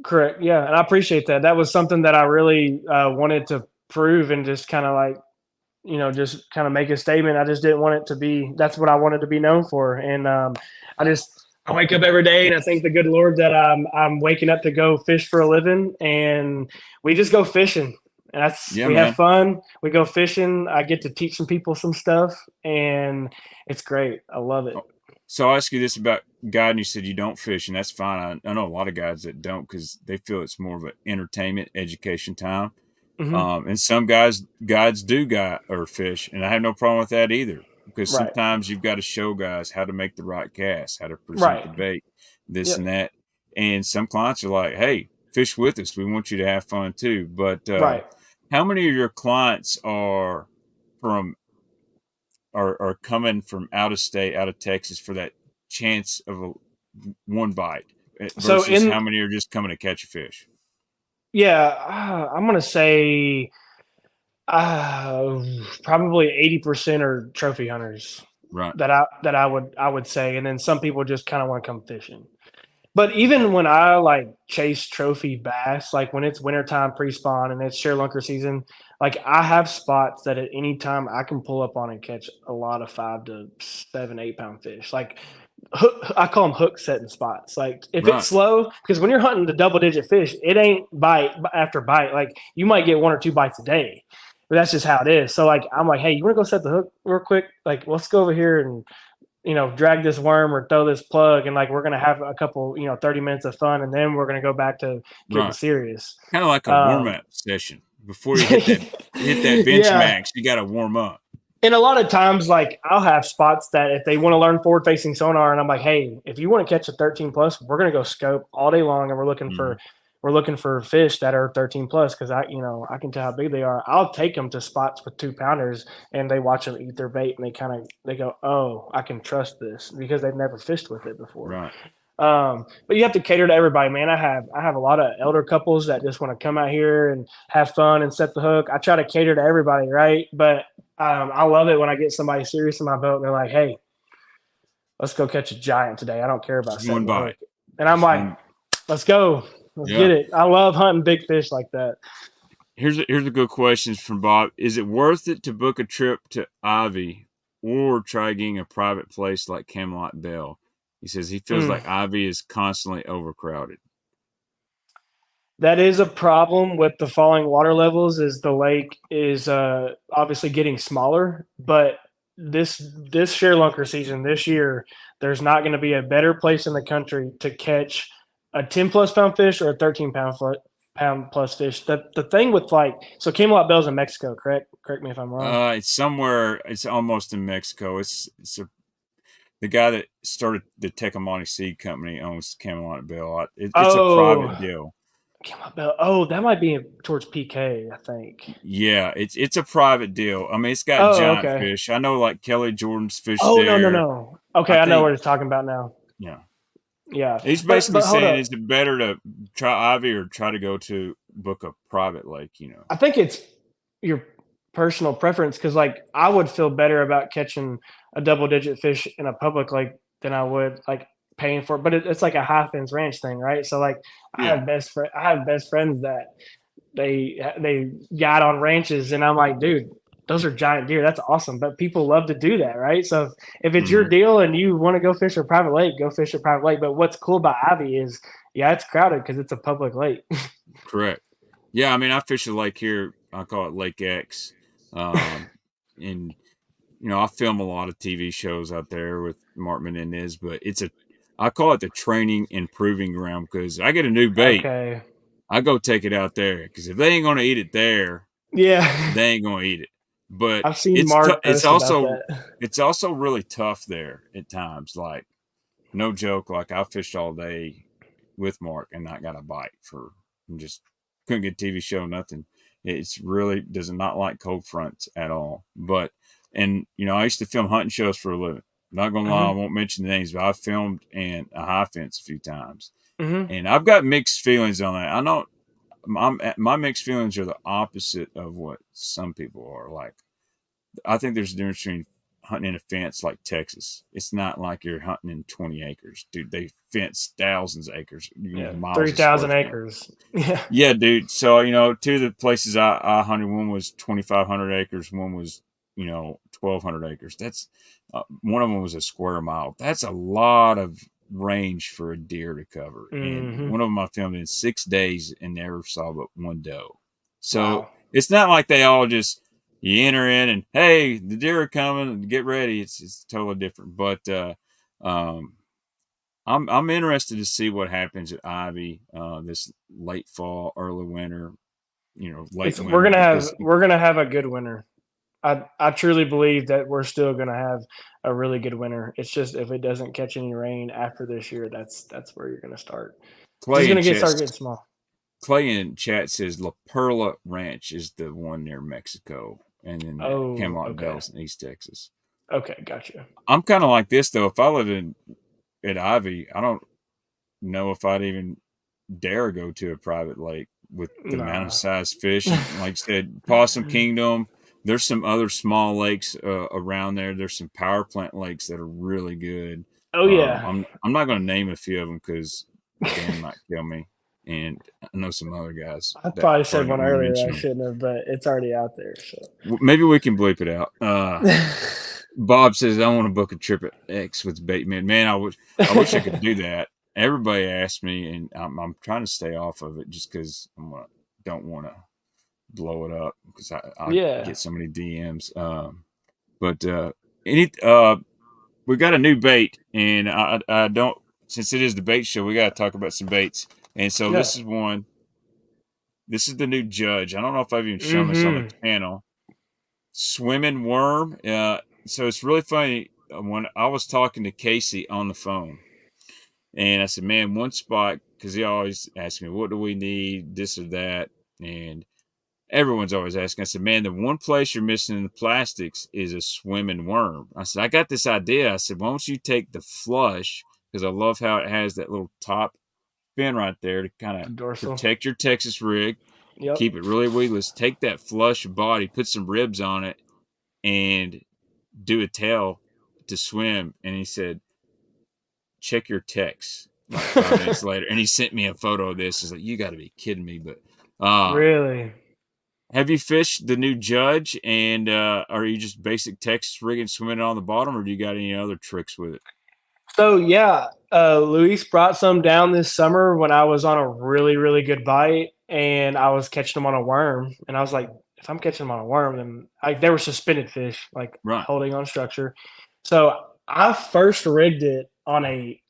correct. Yeah, and I appreciate that. That was something that I really wanted to prove and just kind of like just kind of make a statement. I just didn't want it to be. That's what I wanted to be known for, and I wake up every day and I thank the good Lord that I'm waking up to go fish for a living, and we just go fishing. And Yeah, we have man. fun. We go fishing. I get to teach some people some stuff, and it's great. I love it. Oh, so I'll ask you this about guiding. You said you don't fish, and that's fine. I know a lot of guys that don't because they feel it's more of an entertainment, education time. Hmm. And some guides do guide or fish, and I have no problem with that either. Because Right. sometimes you've got to show guys how to make the right cast, how to present Right. the bait, this and Yep. that. And some clients are like, "Hey, fish with us. We want you to have fun too." But Right. how many of your clients from are coming from out of state, out of Texas for that chance of one bite So versus in how many are just coming to catch a fish? yeah, I'm gonna say probably 80% are trophy hunters Right, that I would say, and then some people just kind of want to come fishing. But even when I like chase trophy bass, like when it's wintertime pre-spawn and it's lunker season, like I have spots that at any time I can pull up on and catch a lot of 5 to 7, 8 pound fish. Like I call them hook setting spots. Like if it's right, slow, because when you're hunting the double digit fish, it ain't bite after bite. Like you might get 1 or 2 bites a day, but that's just how it is. So like I'm like, hey, you want to go set the hook real quick? Like let's go over here and drag this worm or throw this plug, and like we're gonna have a couple 30 minutes of fun, and then we're gonna go back to getting right. serious. Kind of like a warm Um, up session before you hit that bench yeah, max. You got to warm up. and a lot of times, like I'll have spots that if they want to learn forward facing sonar, and I'm like, hey, if you want to catch a 13 plus, we're gonna go scope all day long, and Mhm. we're looking for fish that are 13 plus because I can tell how big they are. I'll take them to spots with 2 pounders, and they watch them eat their bait, and they go, oh, I can trust this because they've never fished with it before. Right. But you have to cater to everybody, man. I have a lot of elder couples that just want to come out here and have fun and set the hook. I try to cater to everybody, right? But I love it when I get somebody serious in my boat and they're like, "Hey, let's go catch a giant today. I don't care about Just one setting the bite. hook." And I'm Just like, one. "Let's go, let's get Yeah. it." I love hunting big fish like that. Here's a good question from Bob. Is it worth it to book a trip to Ivie or try getting a private place like Camelot Bell? He says he feels Mm. like Ivie is constantly overcrowded. That is a problem with the falling water levels. Is the lake is obviously getting smaller, but this share lunker season this year, there's not going to be a better place in the country to catch a 10 plus pound fish or a 13 pound plus fish. The thing with like so Camelot Bell's in Mexico, correct? Correct me if I'm wrong. It's somewhere. It's almost in Mexico. The guy that started the Tecomate Seed Company owns Camelot Bell. It's a private Oh, deal. Camelot Bell. Oh, that might be towards PK, I think. Yeah, it's a private deal. I mean, it's got Oh, giant okay. fish. I know, like Kelly Jordan's fish Oh, no, no, there. no. Okay, I I know think, what he's talking about now. yeah. Yeah, He's but basically but hold saying, up. is it better to try Ivy or try to go to book a private lake? I think it's your personal preference because, like, I would feel better about catching a double digit fish in a public lake than I would like paying for it. But it's like a high fence ranch thing, right? So, like, Yeah. I have best friends that they got on ranches, and I'm like, dude, those are giant deer. That's awesome. But people love to do that, right? So if it's your Hmm. deal and you want to go fish a private lake, go fish a private lake. But what's cool about Ivy is, yeah, it's crowded because it's a public lake. Correct. Yeah, I mean, I fish a lake here. I call it Lake X. And I film a lot of TV shows out there with Mark Menendez, but I call it the training and proving ground because I get a new bait. Okay. I go take it out there because if they ain't going to eat it there, Yeah. they ain't going to eat it. But I've seen Mark it's post about also that. it's also really tough there at times. Like no joke, like I fished all day with Mark and not got a bite for just couldn't get TV show, nothing. It's really does not like cold fronts at all. But and I used to film hunting shows for a living. Not gonna lie, I Mm-hmm. won't mention the names, but I've filmed in a high fence a few times, Mm-hmm. and I've got mixed feelings on that. I know my mixed feelings are the opposite of what some people are like. I think there's a difference between hunting in a fence like Texas. It's not like you're hunting in 20 acres, dude. They fence thousands of acres, Yeah, miles of square 3,000 feet. acres. Yeah. Yeah, dude. So two of the places I hunted, one was 2,500 acres, one was 1,200 acres. That's one of them was a square mile. That's a lot of range for a deer to cover. And Mm-hmm. one of them I filmed in 6 days and never saw but one doe. So Wow. it's not like they all just you enter in and hey, the deer are coming, get ready. It's totally different. But um, I'm interested to see what happens at Ivie this late fall, early winter, late It's we're winter gonna have because we're gonna have a good winter. I truly believe that we're still gonna have a really good winter. It's just if it doesn't catch any rain after this year, that's where you're gonna start. It's just Clay in gonna get chat start getting small. Clay in chat says La Perla Ranch is the one near Mexico, and then Oh, Camelot okay. Dells in East Texas. Okay, gotcha. I'm kind of like this though. If I lived in at Ivy, I don't know if I'd even dare go to a private lake with the amount of Nah. size fish. And like I said, Possum Kingdom. There's some other small lakes around there. There's some power plant lakes that are really good. Oh yeah. I'm not going to name a few of them because Dan might kill me, and I know some other guys I that probably said probably don't one want to earlier. I mention them. shouldn't have, but it's already out there. So. Maybe we can bleep it out. Bob says I want to book a trip at X with Baitman. Man, I wish I could do that. Everybody asks me, and I'm trying to stay off of it just because don't want to blow it up because I Yeah. get so many DMs. But any we got a new bait, and I don't since it is the bait show, we got to talk about some baits. And so Yeah. this is one. This is the new Judge. I don't know if I've even shown this on the Mm-hmm. channel. Swimming worm. So it's really funny when I was talking to Casey on the phone, and I said, "Man, one spot," because he always asks me, "What do we need? This or that?" And everyone's always asking. I said, "Man, the one place you're missing in the plastics is a swimming worm." I said, "I got this idea." I said, "Why don't you take the flush?" Because I love how it has that little top fin right there to kind The of dorsal. protect your Texas rig, Yep. keep it really weedless. Take that flush body, put some ribs on it, and do a tail to swim. And he said, check your text like 5 minutes later. And he sent me a photo of this. He's like, you got to be kidding me. But Really? have you fished the new Judge? And are you just basic Texas rigging, swimming on the bottom, or do you got any other tricks with it? So yeah, Luis brought some down this summer when I was on a really, really good bite, and I was catching them on a worm, and I was like, if I'm catching them on a worm, then they were suspended fish, like Right. holding on structure. So I first rigged it on a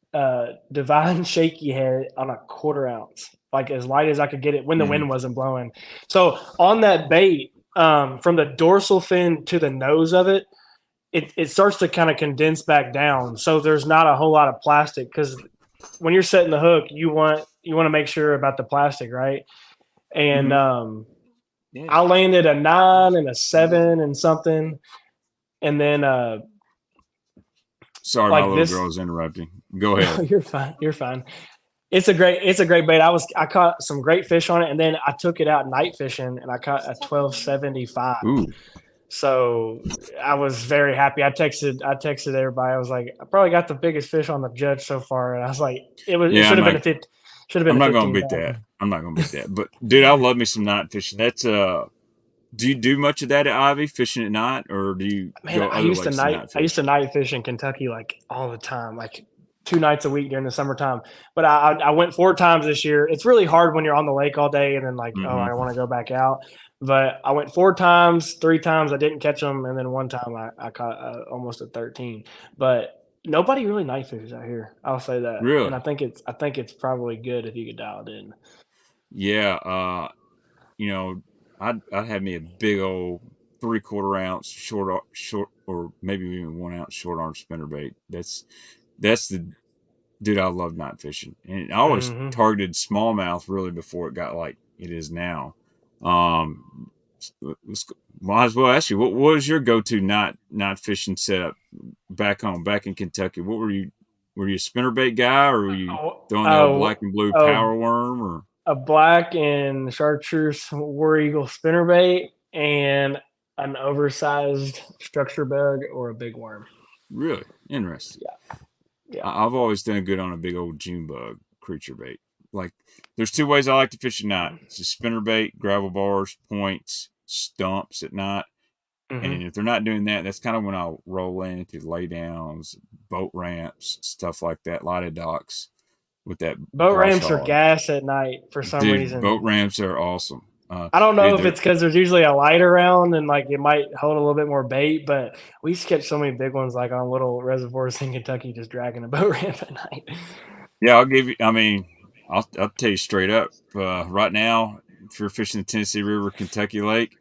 divine shaky head on a quarter ounce, like as light as I could get it when the Mm-hmm. wind wasn't blowing. So on that bait, from the dorsal fin to the nose of it, it starts to kind of condense back down. So there's not a whole lot of plastic because when you're setting the hook, you want to make sure about the plastic, right? And Mm-hmm. Yeah. I landed a 9 and a 7 and something, and then Sorry, my like little this. girl is interrupting. Go No, ahead. you're fine. You're fine. It's a great bait. I caught some great fish on it, and then I took it out night fishing, and I caught a 1275. Ooh. So I was very happy. I texted everybody. I was like, I probably got the biggest fish on the Judge so far, and I was like, it Yeah, should have been a 50, should have been I'm a not gonna beat 15 that. pound. I'm not gonna beat that. But dude, I love me some night fishing. That's do you do much of that at Ivy fishing at night, or do you Man, go I other used to lakes to night night I used to fish? night fish in Kentucky like all the time, like 2 nights a week during the summertime. But I went 4 times this year. It's really hard when you're on the lake all day and then like, oh, I Mm-hmm. want to go back out. But I went 4 times. 3 times I didn't catch them, and then one time I caught almost a 13. But nobody really night fishes out here. I'll say that, and Really? I think it's probably good if you could dial it in. Yeah. You know, I'd have me a big old 3/4 ounce short or maybe even 1 ounce short arm spinnerbait. That's the Dude, I love night fishing, and I always Hmm. targeted smallmouth really before it got like it is now. Um, might as well ask you, what was your go-to night fishing setup back home, back in Kentucky? What were you? Were you a spinnerbait guy, or were you Oh, throwing the old black oh, and blue oh, power worm? Or a black and chartreuse war eagle spinnerbait and an oversized structure bug or a big worm. really interesting? Yeah, yeah. I've always done good on a big old June bug creature bait. Like, there's two ways I like to fish at night. It's a spinner bait, gravel bars, points, stumps at night. Hmm. And if they're not doing that, that's kind of when I'll roll into laydowns, boat ramps, stuff like that, lighted docks with that Boat brush ramps are hog. gas at night for some Dude, boat reason. ramps are awesome. I don't know Dude, if they're it's because there's usually a light around and like it might hold a little bit more bait, but we used to catch so many big ones like on little reservoirs in Kentucky just dragging a boat ramp at night. yeah. I'll give you. I mean, I'll tell you straight up. Right now, if you're fishing the Tennessee River, Kentucky Lake,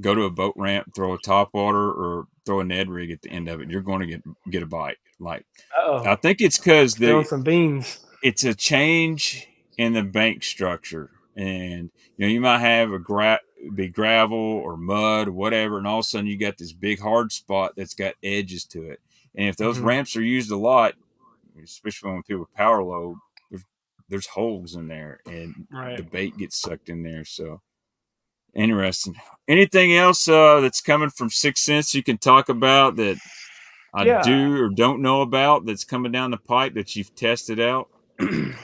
go to a boat ramp, throw a top water, or throw a Ned rig at the end of it. You're going to get a bite. Like, I Oh, think it's because spilling some beans. it's a change in the bank structure, and you might have be gravel or mud or whatever, and all of a sudden you got this big hard spot that's got edges to it. And if those Hmm. ramps are used a lot, especially when people power load, there's holes in there, and the Right. bait gets sucked in there. So interesting. Anything else that's coming from Sixth Sense you can talk about that I Yeah. do or don't know about that's coming down the pipe that you've tested out?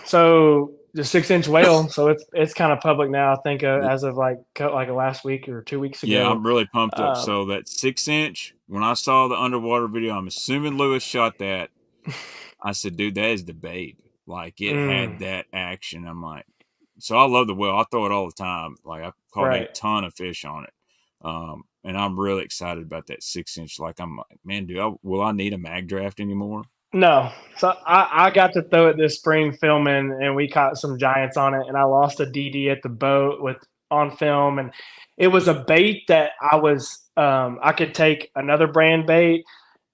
So the 6 inch whale, so it's kind of public now. I think as of like last week or 2 weeks Yeah, ago. I'm really pumped up. Um, So that 6 inch, when I saw the underwater video, I'm assuming Lewis shot that. I said, dude, that is the babe. Like, it had mm, that action. I'm like, so I love the whale. I throw it all the time. Like, I caught a right. ton of fish on it. And I'm really excited about that 6 inch. Like, I'm like, man, will I need a mag draft anymore? No, so I got to throw it this spring filming, and we caught some giants on it, and I lost a DD at the boat with on film, and it was a bait that I could take another brand bait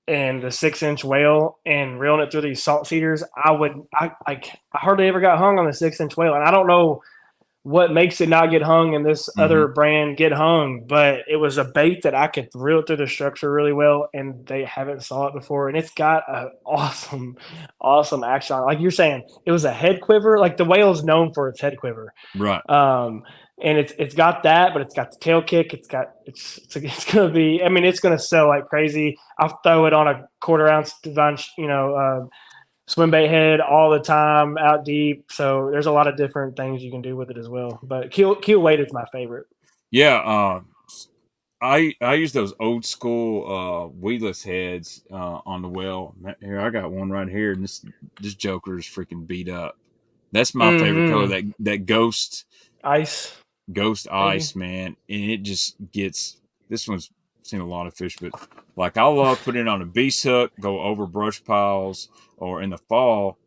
and the 6 inch whale and reeling it through these salt cedars. I hardly ever got hung on the 6 inch whale, and I don't know what makes it not get hung and this Mm-hmm. other brand get hung, but it was a bait that I could reel through the structure really well, and they haven't saw it before, and it's got an awesome action on it. Like you're saying, it was a head quiver. Like the whale is known for its head quiver, Right. um, and it's got that, but it's got the tail kick. It's gonna be. I mean, it's gonna sell like crazy. I'll throw it on a quarter ounce divine, swim bait head all the time out deep. So there's a lot of different things you can do with it as well. But keel weight is my favorite. Yeah. I use those old school weedless heads on the well. Here, I got one right here, and this joker is freaking beat up. That's my favorite color. Mm-hmm. That Ice, ghost maybe. ice, man, and it just gets. This one's seen a lot of fish, but like I love putting it on a beast hook, go over brush piles, or in the fall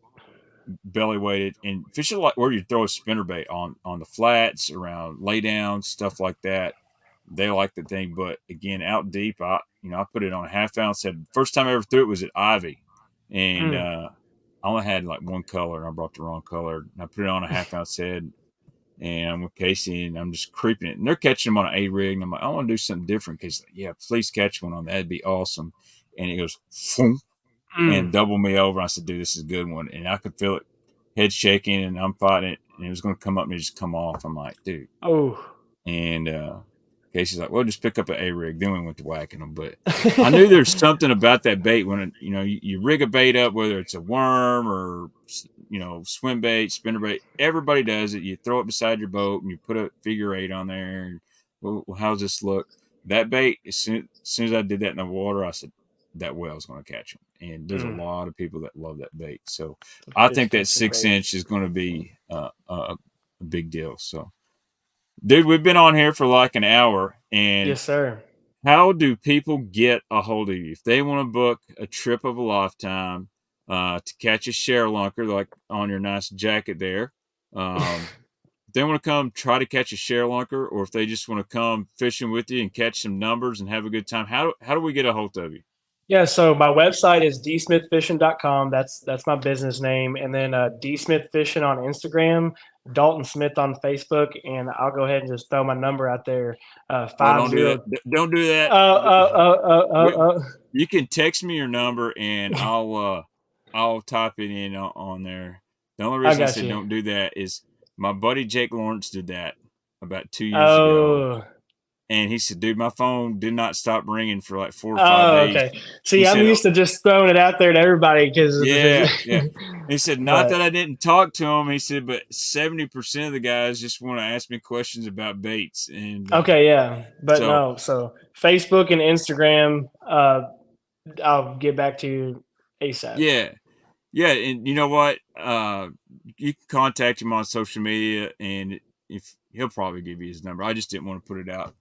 belly weighted and fishing like where you throw a spinnerbait on the flats around laydowns, stuff like that. They like the thing, but again, out deep, I put it on a half ounce head. First time I ever threw it was at Ivie, and Mm. I only had like one color, and I brought the wrong color. And I put it on a half ounce head, and I'm with Casey, and I'm just creeping it, and they're catching them on an A rig, and I'm like, I want to do something different. Casey's like, yeah, please catch one on that. That'd be awesome. And it goes, Foom, Mm. and double me over. I said, dude, this is a good one, and I could feel it, head shaking, and I'm fighting it, and it was going to come up and it just come off. I'm like, dude, Oh. and Casey's like, well, just pick up an A rig. Then we went to whacking them. But I knew there's something about that bait when you rig a bait up, whether it's a worm or swim bait, spinner bait. Everybody does it. You throw it beside your boat and you put a figure eight on there. And, well, how's this look? That bait, as soon as I did that in the water, I said that whale's going to catch them. And there's a Mm. lot of people that love that bait. So The I fish think that catching six bait. inch is going to be a big deal. So dude, we've been on here for like an hour. And Yes, sir. how do people get a hold of you if they want to book a trip of a lifetime to catch a share lunker, like on your nice jacket there? If they want to come try to catch a share lunker, or if they just want to come fishing with you and catch some numbers and have a good time, how do we get a hold of you? Yeah, so my website is dsmithfishing.com. That's my business name. And then dsmithfishing on Instagram, Dalton Smith on Facebook, and I'll go ahead and just throw my number out there. Oh, Five don't do that. zero. Don't do that. We, Uh. you can text me your number and I'll type it in on there. The only I reason I got said you. don't do that is my buddy Jake Lawrence did that about 2 years ago, Oh. and he said, "Dude, my phone did not stop ringing for like 4 or 5 days." Okay. He See, I'm said, used to just throwing it out there to everybody because, "Yeah, yeah." He said, "Not but that I didn't talk to him." He said, "But 70% of the guys just want to ask me questions about baits." And okay, yeah, but so, no. So Facebook and Instagram, I'll get back to you ASAP. yeah, yeah, and you know what? You can contact him on social media, and if he'll probably give you his number. I just didn't want to put it out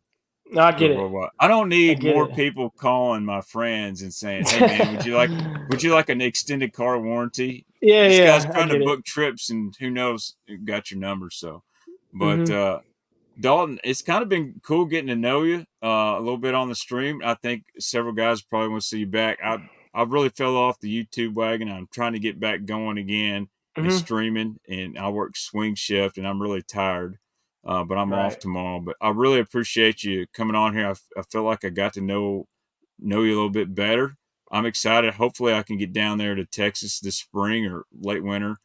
No, I to the get it. worldwide. I don't I need get more it. people calling my friends and saying, "Hey, man, would you like an extended car warranty?" Yeah, This guy's yeah, I trying to get it. book trips, and who knows who got your number. So, but Hmm. Dalton, it's kind of been cool getting to know you a little bit on the stream. I think several guys probably want to see you back. I really fell off the YouTube wagon. I'm trying to get back going again and Hmm. streaming, and I work swing shift, and I'm really tired. But I'm off Right. tomorrow. But I really appreciate you coming on here. I feel like I got to know you a little bit better. I'm excited. Hopefully, I can get down there to Texas this spring or late winter.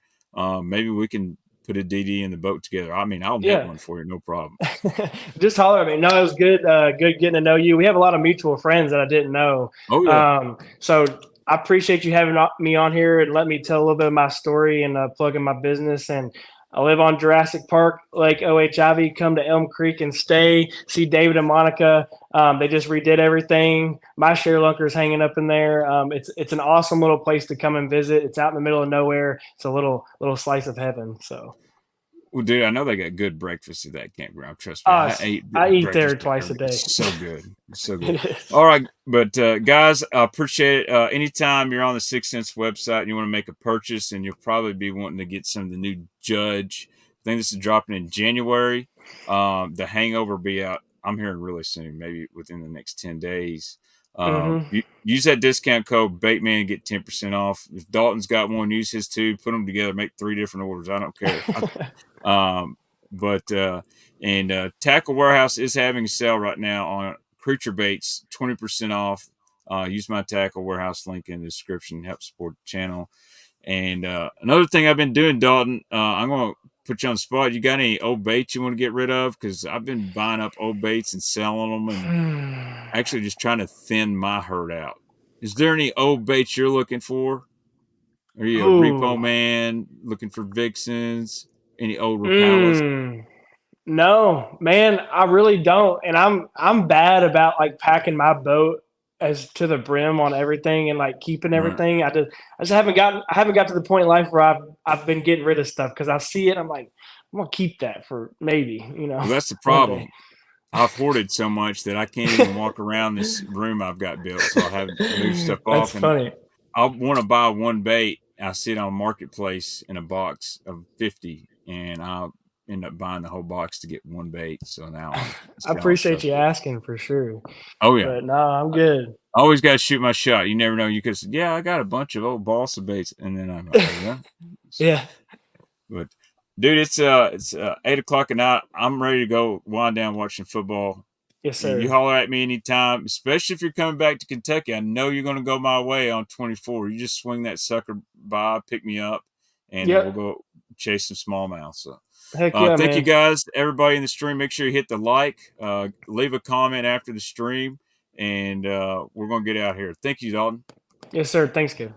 Maybe we can put a DD in the boat together. I mean, I'll net Yeah. one for you, no problem. Just holler at me. No, it was good. Good getting to know you. We have a lot of mutual friends that I didn't know. Oh yeah, So I appreciate you having me on here and let me tell a little bit of my story and plug in my business. And I live on Jurassic Park, Lake Ivie. Come to Elm Creek and stay. See David and Monica. They just redid everything. My share lunker's hanging up in there. It's an awesome little place to come and visit. It's out in the middle of nowhere. It's a little slice of heaven. So. well, dude, I know they got good breakfast at that campground. Trust me, I ate I eat there breakfast twice there. a day. It's so good, it's so good. It is. All right, but guys, I appreciate it. Anytime you're on the Six Sense website and you want to make a purchase, and you'll probably be wanting to get some of the new Judge. I think this is dropping in January. The Hangover will be out. I'm hearing really soon, maybe within the next 10 days. Hmm. Use that discount code Baitman and get 10% off. If Dalton's got one, use his too. Put them together, make 3 different orders. I don't care. Um, but and Tackle Warehouse is having a sale right now on creature baits, 20% off. Use my Tackle Warehouse link in the description. Help support the channel. And another thing I've been doing, Dalton, I'm gonna put you on the spot. You got any old baits you want to get rid of? Because I've been buying up old baits and selling them, and actually just trying to thin my herd out. Is there any old baits you're looking for? Are you a repo Ooh. man looking for vixens? Any old Rapalas? Mm. No, man, I really don't. And I'm bad about like packing my boat as to the brim on everything and like keeping Right. everything. I just haven't got to the point in life where I've been getting rid of stuff because I see it. I'm like, I'm gonna keep that for maybe, Well, that's the one day. problem. I've hoarded so much that I can't even walk around this room I've got built. So I have to move stuff That's off, and funny. I want to buy one bait. I see it on Marketplace in a box of 50, and I'll end up buying the whole box to get one bait. So now I'm I just all appreciate stuck you with. asking for sure. Oh yeah, But no, I'm good. I always got to shoot my shot. You never know. You could say, yeah, I got a bunch of old balsa baits, and then I'm like, oh yeah. So, Yeah. but dude, it's 8 o'clock at night. I'm ready to go wind down watching football. Yes, You sir. holler at me anytime, especially if you're coming back to Kentucky. I know you're going to go my way on 24. You just swing that sucker by, pick me up, and we'll Yep. go chase some smallmouth. So, Heck yeah, thank you man. guys, everybody in the stream. Make sure you hit the like, leave a comment after the stream, and we're going to get out here. Thank you, Dalton. Yes, sir. Thanks, kid.